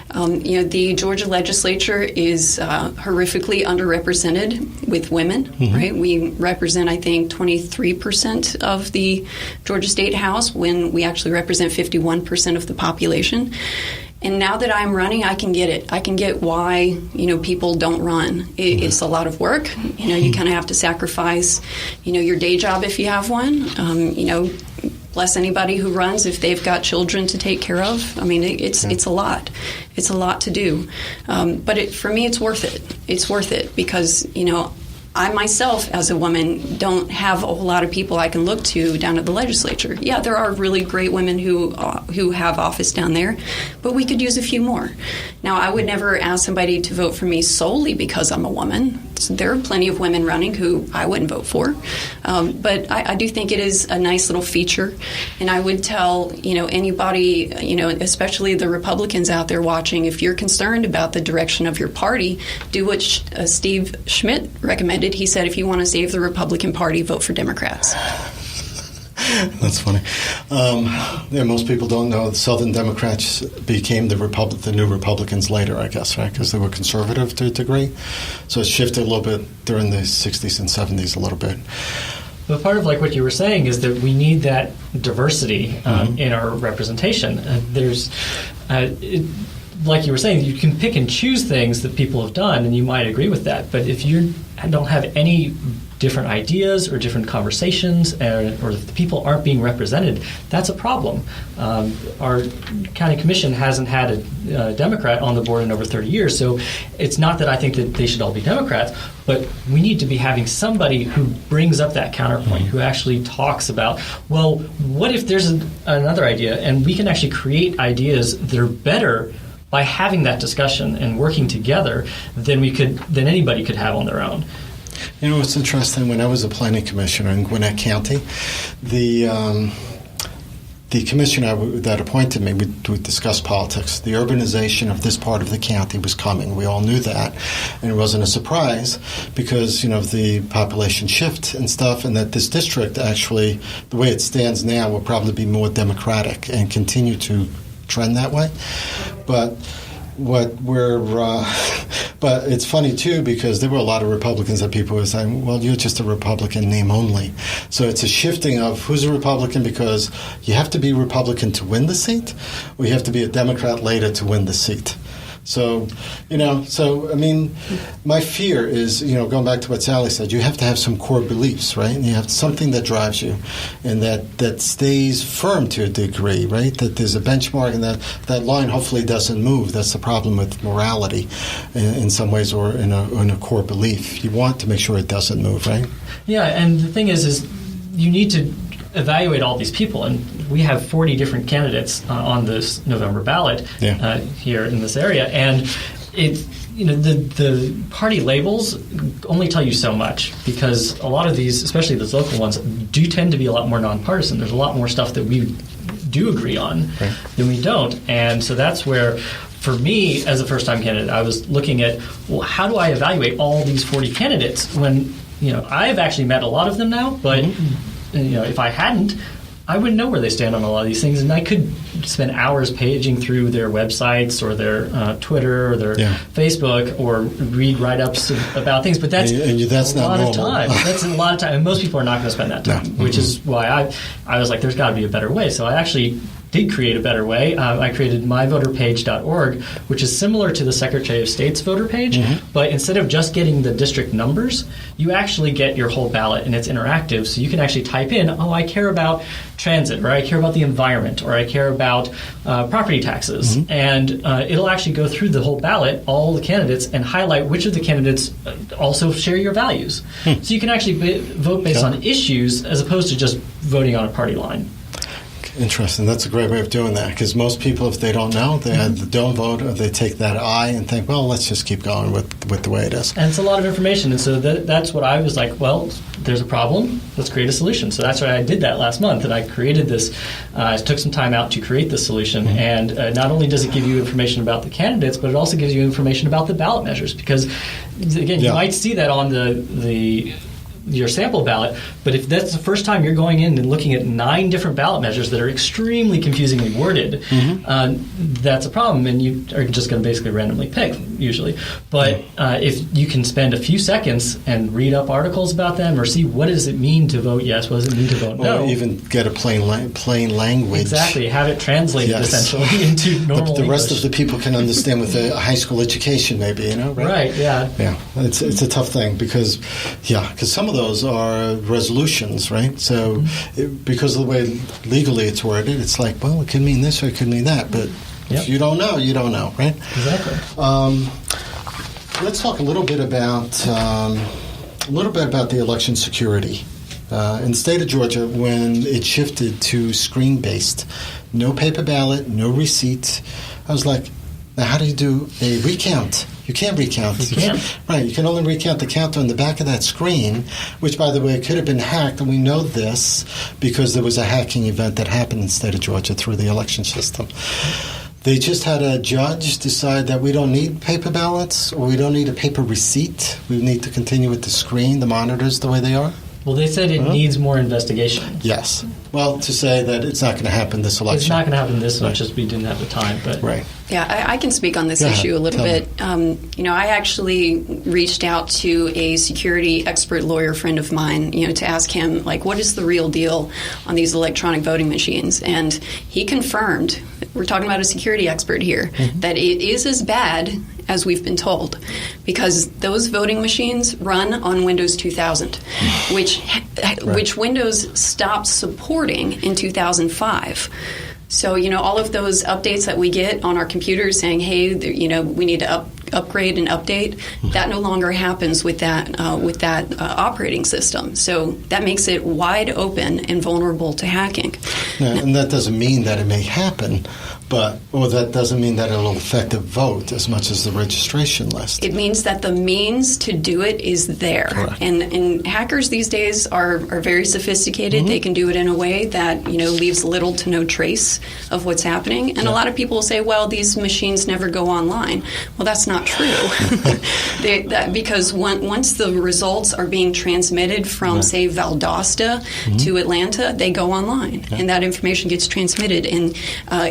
The Georgia legislature is horrifically underrepresented with women, right? We represent, I think, 23% of the Georgia State House when we actually represent 51% of the population. And now that I'm running, I can get it. I can get why, people don't run. It's a lot of work. You kind of have to sacrifice, your day job if you have one. Bless anybody who runs if they've got children to take care of. I mean, it's a lot. It's a lot to do. But for me, it's worth it. It's worth it because, I myself, as a woman, don't have a whole lot of people I can look to down at the legislature. Yeah, there are really great women who have office down there, but we could use a few more. Now, I would never ask somebody to vote for me solely because I'm a woman. So there are plenty of women running who I wouldn't vote for. But I do think it is a nice little feature. And I would tell, anybody, especially the Republicans out there watching, if you're concerned about the direction of your party, do what Steve Schmidt recommended. He said, if you want to save the Republican Party, vote for Democrats. That's funny. Most people don't know the Southern Democrats became the new Republicans later, I guess, right? Because they were conservative to a degree. So it shifted a little bit during the 60s and 70s a little bit. But part of like what you were saying is that we need that diversity in our representation. Like you were saying, you can pick and choose things that people have done, and you might agree with that. But if you don't have any different ideas or different conversations, or if the people aren't being represented, that's a problem. Our county commission hasn't had a Democrat on the board in over 30 years, so it's not that I think that they should all be Democrats, but we need to be having somebody who brings up that counterpoint, who actually talks about, well, what if there's another idea, and we can actually create ideas that are better by having that discussion and working together than anybody could have on their own. You know, what's interesting, when I was a planning commissioner in Gwinnett County, the commissioner that appointed me, we discussed politics. The urbanization of this part of the county was coming. We all knew that. And it wasn't a surprise because, of the population shift and stuff, and that this district actually, the way it stands now, will probably be more democratic and continue to trend that way. But but it's funny too, because there were a lot of Republicans that people were saying, well, you're just a Republican name only. So it's a shifting of who's a Republican, because you have to be Republican to win the seat, or you have to be a Democrat later to win the seat. So, my fear is, going back to what Sally said, you have to have some core beliefs, right? And you have something that drives you and that stays firm to a degree, right? That there's a benchmark, and that line hopefully doesn't move. That's the problem with morality in some ways, or in a core belief. You want to make sure it doesn't move, right? Yeah, and the thing is you need to evaluate all these people, and we have 40 different candidates on this November ballot here in this area, and the party labels only tell you so much, because a lot of these, especially those local ones, do tend to be a lot more nonpartisan. There's a lot more stuff that we do agree on than we don't, and so that's where, for me as a first-time candidate, I was looking at, well, how do I evaluate all these 40 candidates when I've actually met a lot of them now, but if I hadn't, I wouldn't know where they stand on a lot of these things, and I could spend hours paging through their websites or their Twitter or their Facebook, or read write-ups about things. But that's a lot of time. That's a lot of time, and most people are not going to spend that time, which is why I was like, there's got to be a better way. So I actually did create a better way. I created myvoterpage.org, which is similar to the Secretary of State's voter page, but instead of just getting the district numbers, you actually get your whole ballot, and it's interactive, so you can actually type in, I care about transit, or I care about the environment, or I care about property taxes, and it'll actually go through the whole ballot, all the candidates, and highlight which of the candidates also share your values. So you can actually vote based on issues as opposed to just voting on a party line. Interesting. That's a great way of doing that, because most people, if they don't know, they don't vote, or they take that eye and think, well, let's just keep going with the way it is. And it's a lot of information, and so that's what I was like, well, there's a problem, let's create a solution. So that's why I did that last month, and I created this, I took some time out to create this solution, and not only does it give you information about the candidates, but it also gives you information about the ballot measures, because, again, you might see that on your sample ballot, but if that's the first time you're going in and looking at 9 different ballot measures that are extremely confusingly worded, that's a problem, and you are just going to basically randomly pick, usually. But if you can spend a few seconds and read up articles about them, or see what does it mean to vote yes, what does it mean to vote no. Or even get a plain language. Exactly, have it translated essentially into normal the rest of the people can understand with a high school education, maybe, right? Right, yeah. Yeah, it's a tough thing, because some of those are resolutions, right? So because of the way legally it's worded, it's like, well, it could mean this or it could mean that, but if you don't know, you don't know, right? Exactly. Let's talk a little bit about the election security. In the state of Georgia, when it shifted to screen-based, no paper ballot, no receipt, I was like, now how do you do a recount? You can't recount. You can't. Right. You can only recount the count on the back of that screen, which, by the way, could have been hacked, and we know this because there was a hacking event that happened in the state of Georgia through the election system. They just had a judge decide that we don't need paper ballots, or we don't need a paper receipt. We need to continue with the screen, the monitors, the way they are. Well, they said it needs more investigation. Yes. Well, to say that it's not going to happen this election. It's not going to happen this much, just we didn't have the time. But right. Yeah, I can speak on this issue a little bit. I actually reached out to a security expert lawyer friend of mine, to ask him, what is the real deal on these electronic voting machines? And he confirmed, we're talking about a security expert here, that it is as bad as we've been told, because those voting machines run on Windows 2000, which Windows stopped supporting in 2005. So, all of those updates that we get on our computers saying, hey, we need to upgrade and update, that no longer happens with that operating system. So that makes it wide open and vulnerable to hacking. And that doesn't mean that it may happen, or that doesn't mean that it'll affect the vote as much as the registration list. It means that the means to do it is there. Correct. And hackers these days are very sophisticated. They can do it in a way that, leaves little to no trace of what's happening. And a lot of people will say, well, these machines never go online. Well, that's not true. Because once the results are being transmitted from, say, Valdosta to Atlanta, they go online. And that information gets transmitted. And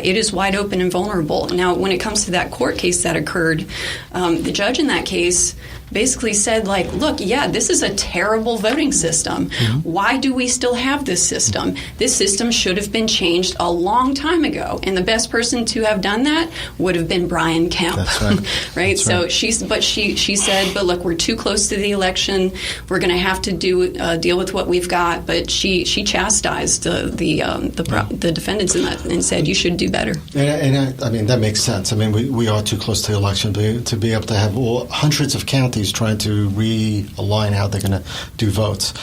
it is wide open and vulnerable. Now, when it comes to that court case that occurred, the judge in that case basically said, look, this is a terrible voting system. Why do we still have this system? This system should have been changed a long time ago. And the best person to have done that would have been Brian Kemp. That's right. Right? That's So right. she said, but look, we're too close to the election. We're going to have to deal with what we've got. But she chastised the defendants in that and said, you should do better. And I mean, that makes sense. I mean, we are too close to the election to be able to have hundreds of counties trying to realign how they're going to do votes.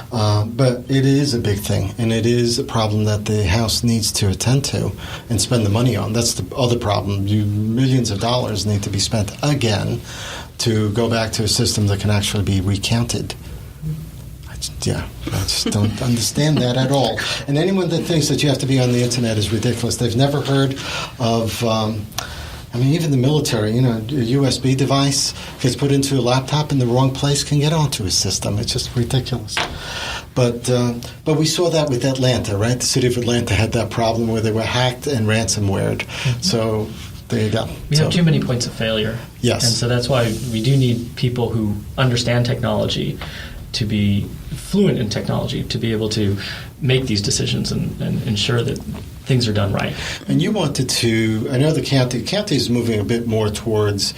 But it is a big thing, and it is a problem that the House needs to attend to and spend the money on. That's the other problem. Millions of dollars need to be spent again to go back to a system that can actually be recounted. I just don't understand that at all. And anyone that thinks that you have to be on the internet is ridiculous. They've never heard of... even the military, a USB device gets put into a laptop in the wrong place can get onto a system. It's just ridiculous. But we saw that with Atlanta, right? The city of Atlanta had that problem where they were hacked and ransomwared. So there you go. We have too many points of failure. Yes. And so that's why we do need people who understand technology to be fluent in technology, to be able to make these decisions and ensure that things are done right. And you wanted to, I know the county is moving a bit more towards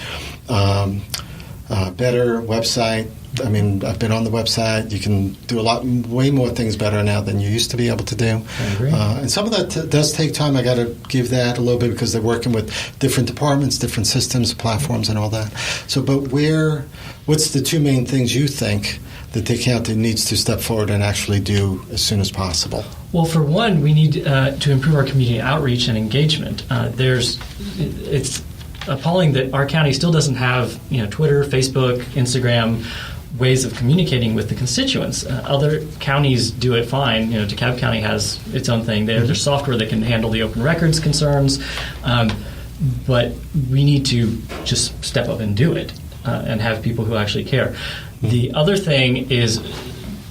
better website. I mean, I've been on the website. You can do way more things better now than you used to be able to do. I agree. And some of that does take time. I got to give that a little bit because they're working with different departments, different systems, platforms, and all that. So, but what's the two main things you think that the county needs to step forward and actually do as soon as possible? Well, for one, we need to improve our community outreach and engagement. It's appalling that our county still doesn't have, Twitter, Facebook, Instagram, ways of communicating with the constituents. Other counties do it fine. DeKalb County has its own thing. There's software that can handle the open records concerns, but we need to just step up and do it and have people who actually care. The other thing is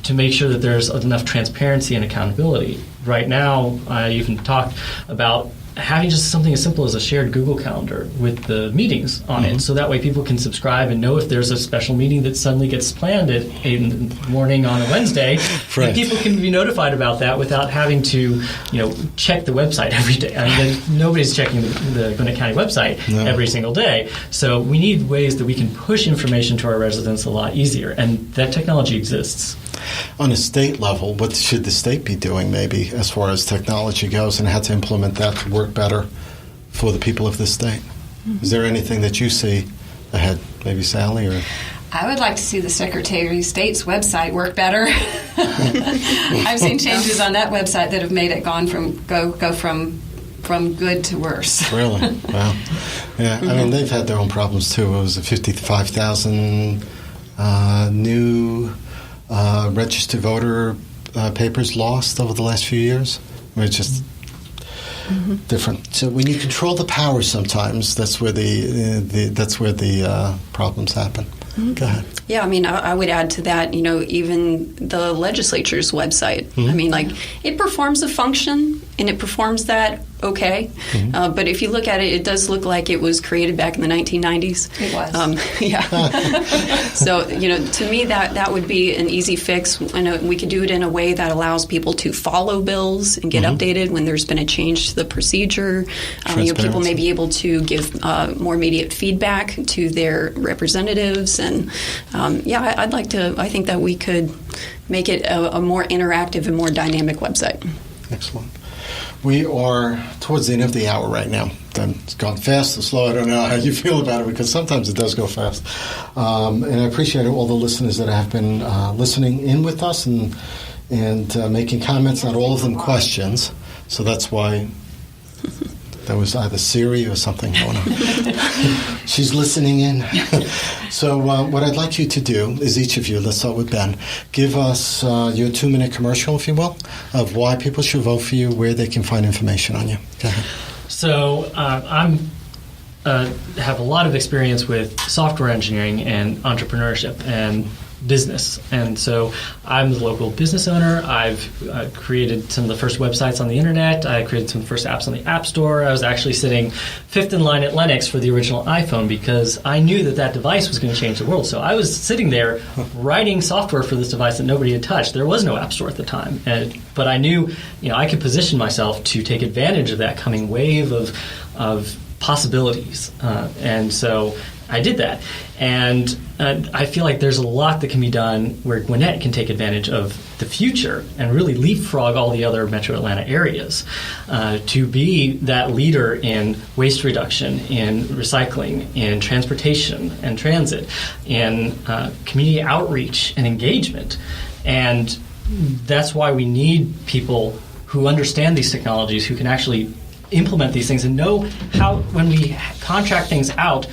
to make sure that there's enough transparency and accountability. Right now, I even talked about having just something as simple as a shared Google Calendar with the meetings on it, so that way people can subscribe and know if there's a special meeting that suddenly gets planned at 8 in the morning on a Wednesday. Right. And people can be notified about that without having to, check the website every day. I mean, nobody's checking the Gwinnett County website every single day. So we need ways that we can push information to our residents a lot easier, and that technology exists. On a state level, what should the state be doing maybe as far as technology goes and how to implement that to work better for the people of this state? Is there anything that you see ahead? Maybe Sally or... I would like to see the Secretary of State's website work better. I've seen changes on that website that have made it go from good to worse. Really? Wow. Yeah, I mean, they've had their own problems too. It was 55,000 new registered voter papers lost over the last few years. I mean, it's just different. So when you control the power, sometimes that's where the problems happen. Go ahead. Yeah, I mean, I would add to that, even the legislature's website. I mean, it performs a function, and it performs that okay. But if you look at it, it does look like it was created back in the 1990s. It was. Yeah. So, to me, that would be an easy fix. And we could do it in a way that allows people to follow bills and get updated when there's been a change to the procedure. People may be able to give more immediate feedback to their representatives. And, I think that we could make it a more interactive and more dynamic website. Excellent. We are towards the end of the hour right now. It's gone fast or slow. I don't know how you feel about it, because sometimes it does go fast. And I appreciate all the listeners that have been listening in with us and making comments, not all of them questions. So that's why there was either Siri or something going on. She's listening in. So what I'd like you to do is, each of you, let's start with Ben, give us your 2-minute commercial, if you will, of why people should vote for you, where they can find information on you. Go ahead. So I have a lot of experience with software engineering and entrepreneurship and business. And so I'm the local business owner. I've created some of the first websites on the internet. I created some of the first apps on the App Store. I was actually sitting fifth in line at Lennox for the original iPhone, because I knew that device was going to change the world. So I was sitting there writing software for this device that nobody had touched. There was no App Store at the time. But I knew I could position myself to take advantage of that coming wave of possibilities. And so I did that. And I feel like there's a lot that can be done where Gwinnett can take advantage of the future and really leapfrog all the other metro Atlanta areas to be that leader in waste reduction, in recycling, in transportation and transit, in community outreach and engagement. And that's why we need people who understand these technologies, who can actually implement these things and know how, when we contract things out,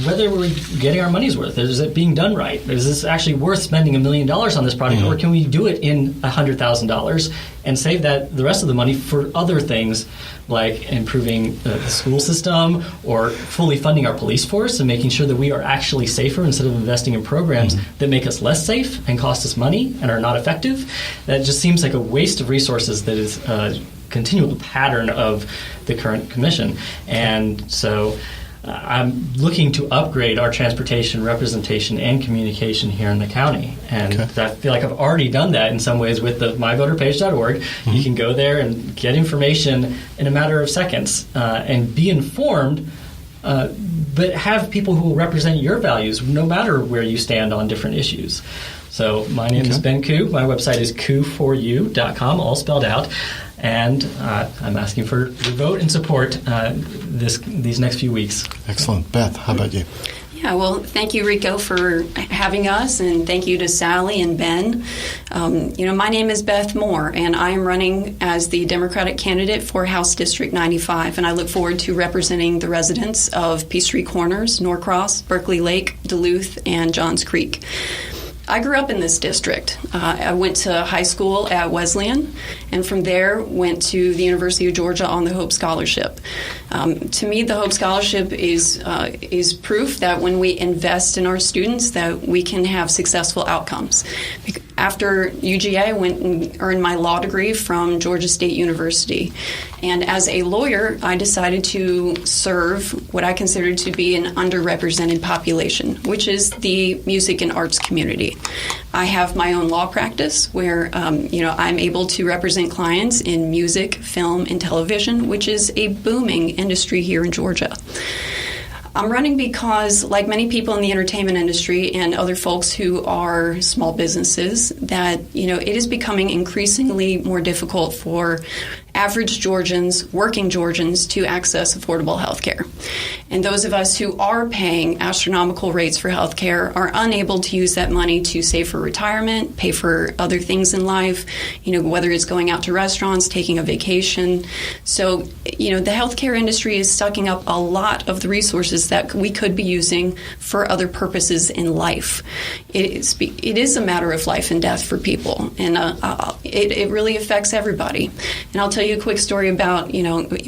whether we're getting our money's worth. Is it being done right? Is this actually worth spending $1 million on this project, or can we do it in $100,000 and save the rest of the money for other things, like improving the school system or fully funding our police force and making sure that we are actually safer instead of investing in programs that make us less safe and cost us money and are not effective? That just seems like a waste of resources that is a continual pattern of the current commission. And so I'm looking to upgrade our transportation representation and communication here in the county. And I feel like I've already done that in some ways with the myvoterpage.org. You can go there and get information in a matter of seconds and be informed, but have people who will represent your values no matter where you stand on different issues. So my name is Ben Koo. My website is koo4u.com, all spelled out. And I'm asking for your vote and support these next few weeks. Excellent. Beth, how about you? Yeah, well, thank you, Rico, for having us, and thank you to Sally and Ben. My name is Beth Moore, and I am running as the Democratic candidate for House District 95, and I look forward to representing the residents of Peachtree Corners, Norcross, Berkeley Lake, Duluth, and Johns Creek. I grew up in this district. I went to high school at Wesleyan, and from there went to the University of Georgia on the Hope Scholarship. To me, the Hope Scholarship is proof that when we invest in our students, that we can have successful outcomes. After UGA, I went and earned my law degree from Georgia State University. And as a lawyer, I decided to serve what I considered to be an underrepresented population, which is the music and arts community. I have my own law practice where, I'm able to represent clients in music, film, and television, which is a booming industry here in Georgia. I'm running because, like many people in the entertainment industry and other folks who are small businesses, that, it is becoming increasingly more difficult for average Georgians, working Georgians, to access affordable health care. And those of us who are paying astronomical rates for health care are unable to use that money to save for retirement, pay for other things in life, whether it's going out to restaurants, taking a vacation. So, the healthcare industry is sucking up a lot of the resources that we could be using for other purposes in life. It is a matter of life and death for people, and it really affects everybody. And I'll tell you, you a quick story about,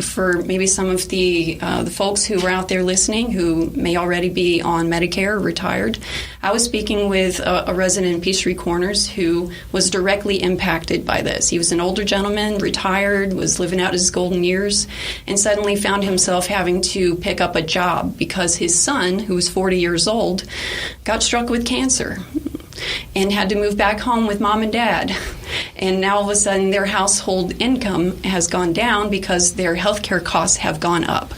for maybe some of the folks who are out there listening who may already be on Medicare or retired. I was speaking with a resident in Peachtree Corners who was directly impacted by this. He was an older gentleman, retired, was living out his golden years, and suddenly found himself having to pick up a job because his son, who was 40 years old, got struck with cancer and had to move back home with mom and dad. And now all of a sudden their household income has gone down because their healthcare costs have gone up.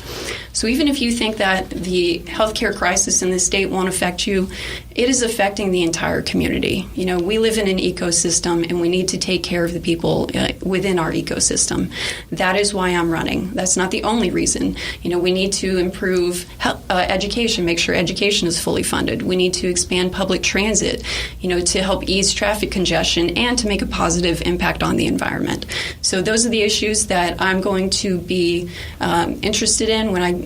So even if you think that the healthcare crisis in the state won't affect you, it is affecting the entire community. We live in an ecosystem, and we need to take care of the people within our ecosystem. That is why I'm running. That's not the only reason. We need to improve education, make sure education is fully funded. We need to expand public transit, to help ease traffic congestion and to make a positive impact on the environment. So those are the issues that I'm going to be interested in when I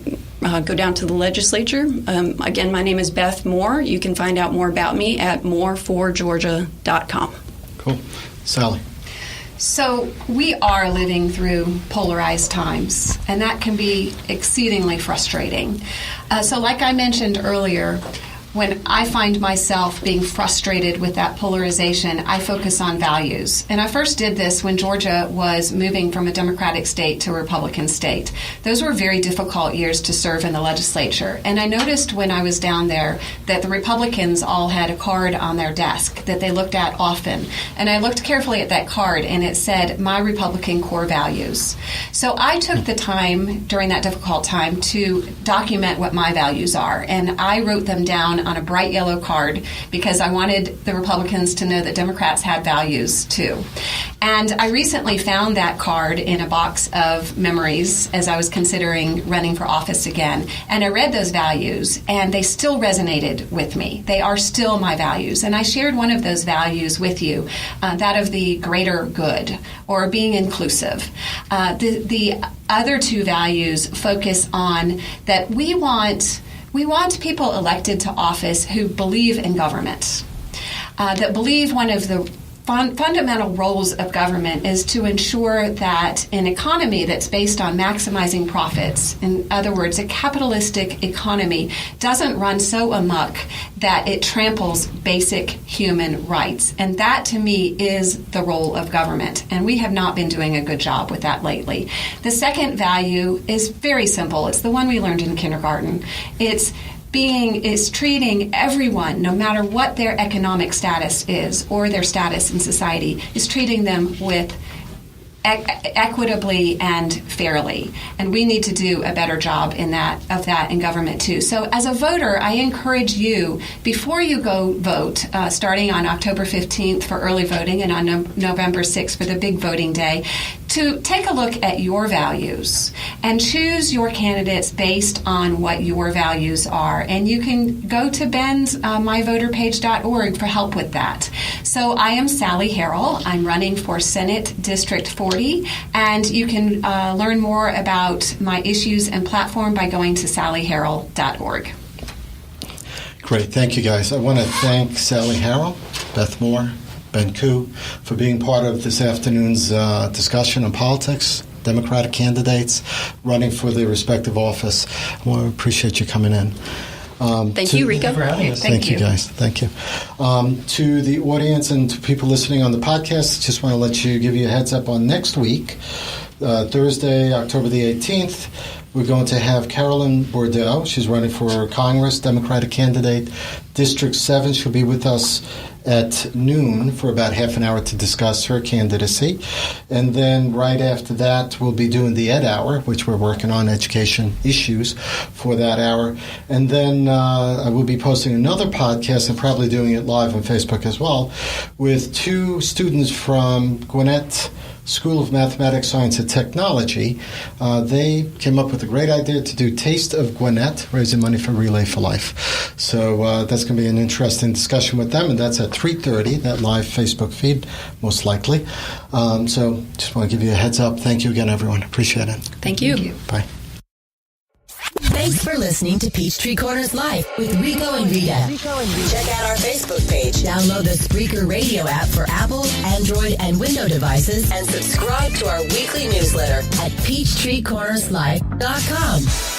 go down to the legislature. Again, my name is Beth Moore. You can find out more about me at moreforgeorgia.com. Cool. Sally. So we are living through polarized times, and that can be exceedingly frustrating. So like I mentioned earlier, when I find myself being frustrated with that polarization, I focus on values. And I first did this when Georgia was moving from a Democratic state to a Republican state. Those were very difficult years to serve in the legislature. And I noticed when I was down there that the Republicans all had a card on their desk that they looked at often. And I looked carefully at that card, and it said, "My Republican core values." So I took the time during that difficult time to document what my values are. And I wrote them down on a bright yellow card because I wanted the Republicans to know that Democrats had values too. And I recently found that card in a box of memories as I was considering running for office again. And I read those values, and they still resonated with me. They are still my values. And I shared one of those values with you, that of the greater good, or being inclusive. The other two values focus on that we want people elected to office who believe in government, that believe one of the fundamental roles of government is to ensure that an economy that's based on maximizing profits, in other words, a capitalistic economy, doesn't run so amok that it tramples basic human rights. And that, to me, is the role of government. And we have not been doing a good job with that lately. The second value is very simple. It's the one we learned in kindergarten. It's treating everyone, no matter what their economic status is or their status in society, is treating them with equitably and fairly. And we need to do a better job of that in government too. So as a voter, I encourage you, before you go vote, starting on October 15th for early voting and on November 6th for the big voting day, to take a look at your values and choose your candidates based on what your values are. And you can go to Ben's myvoterpage.org for help with that. So I am Sally Harrell. I'm running for Senate District 40, and you can learn more about my issues and platform by going to sallyharrell.org. Great. Thank you, guys. I want to thank Sally Harrell, Beth Moore, Ben Koo, for being part of this afternoon's discussion on politics, Democratic candidates running for their respective office. I want to appreciate you coming in. Thank you, Rico. For having us. Thank you, guys. Thank you. To the audience and to people listening on the podcast, just want to give you a heads up on next week, Thursday, October the 18th. We're going to have Carolyn Bordeaux. She's running for Congress, Democratic candidate, District 7. She'll be with us at noon for about half an hour to discuss her candidacy. And then right after that, we'll be doing the Ed Hour, which we're working on education issues for that hour. And then I will be posting another podcast and probably doing it live on Facebook as well with two students from Gwinnett School of Mathematics, Science, and Technology. They came up with a great idea to do Taste of Gwinnett, raising money for Relay for Life. So that's going to be an interesting discussion with them, and that's at 3:30, that live Facebook feed, most likely. So just want to give you a heads up. Thank you again, everyone. Appreciate it. Thank you. Thank you. Bye. Thanks for listening to Peachtree Corners Live with Rico and Rita. Check out our Facebook page. Download the Spreaker radio app for Apple, Android, and Windows devices, and subscribe to our weekly newsletter at PeachtreeCornersLive.com.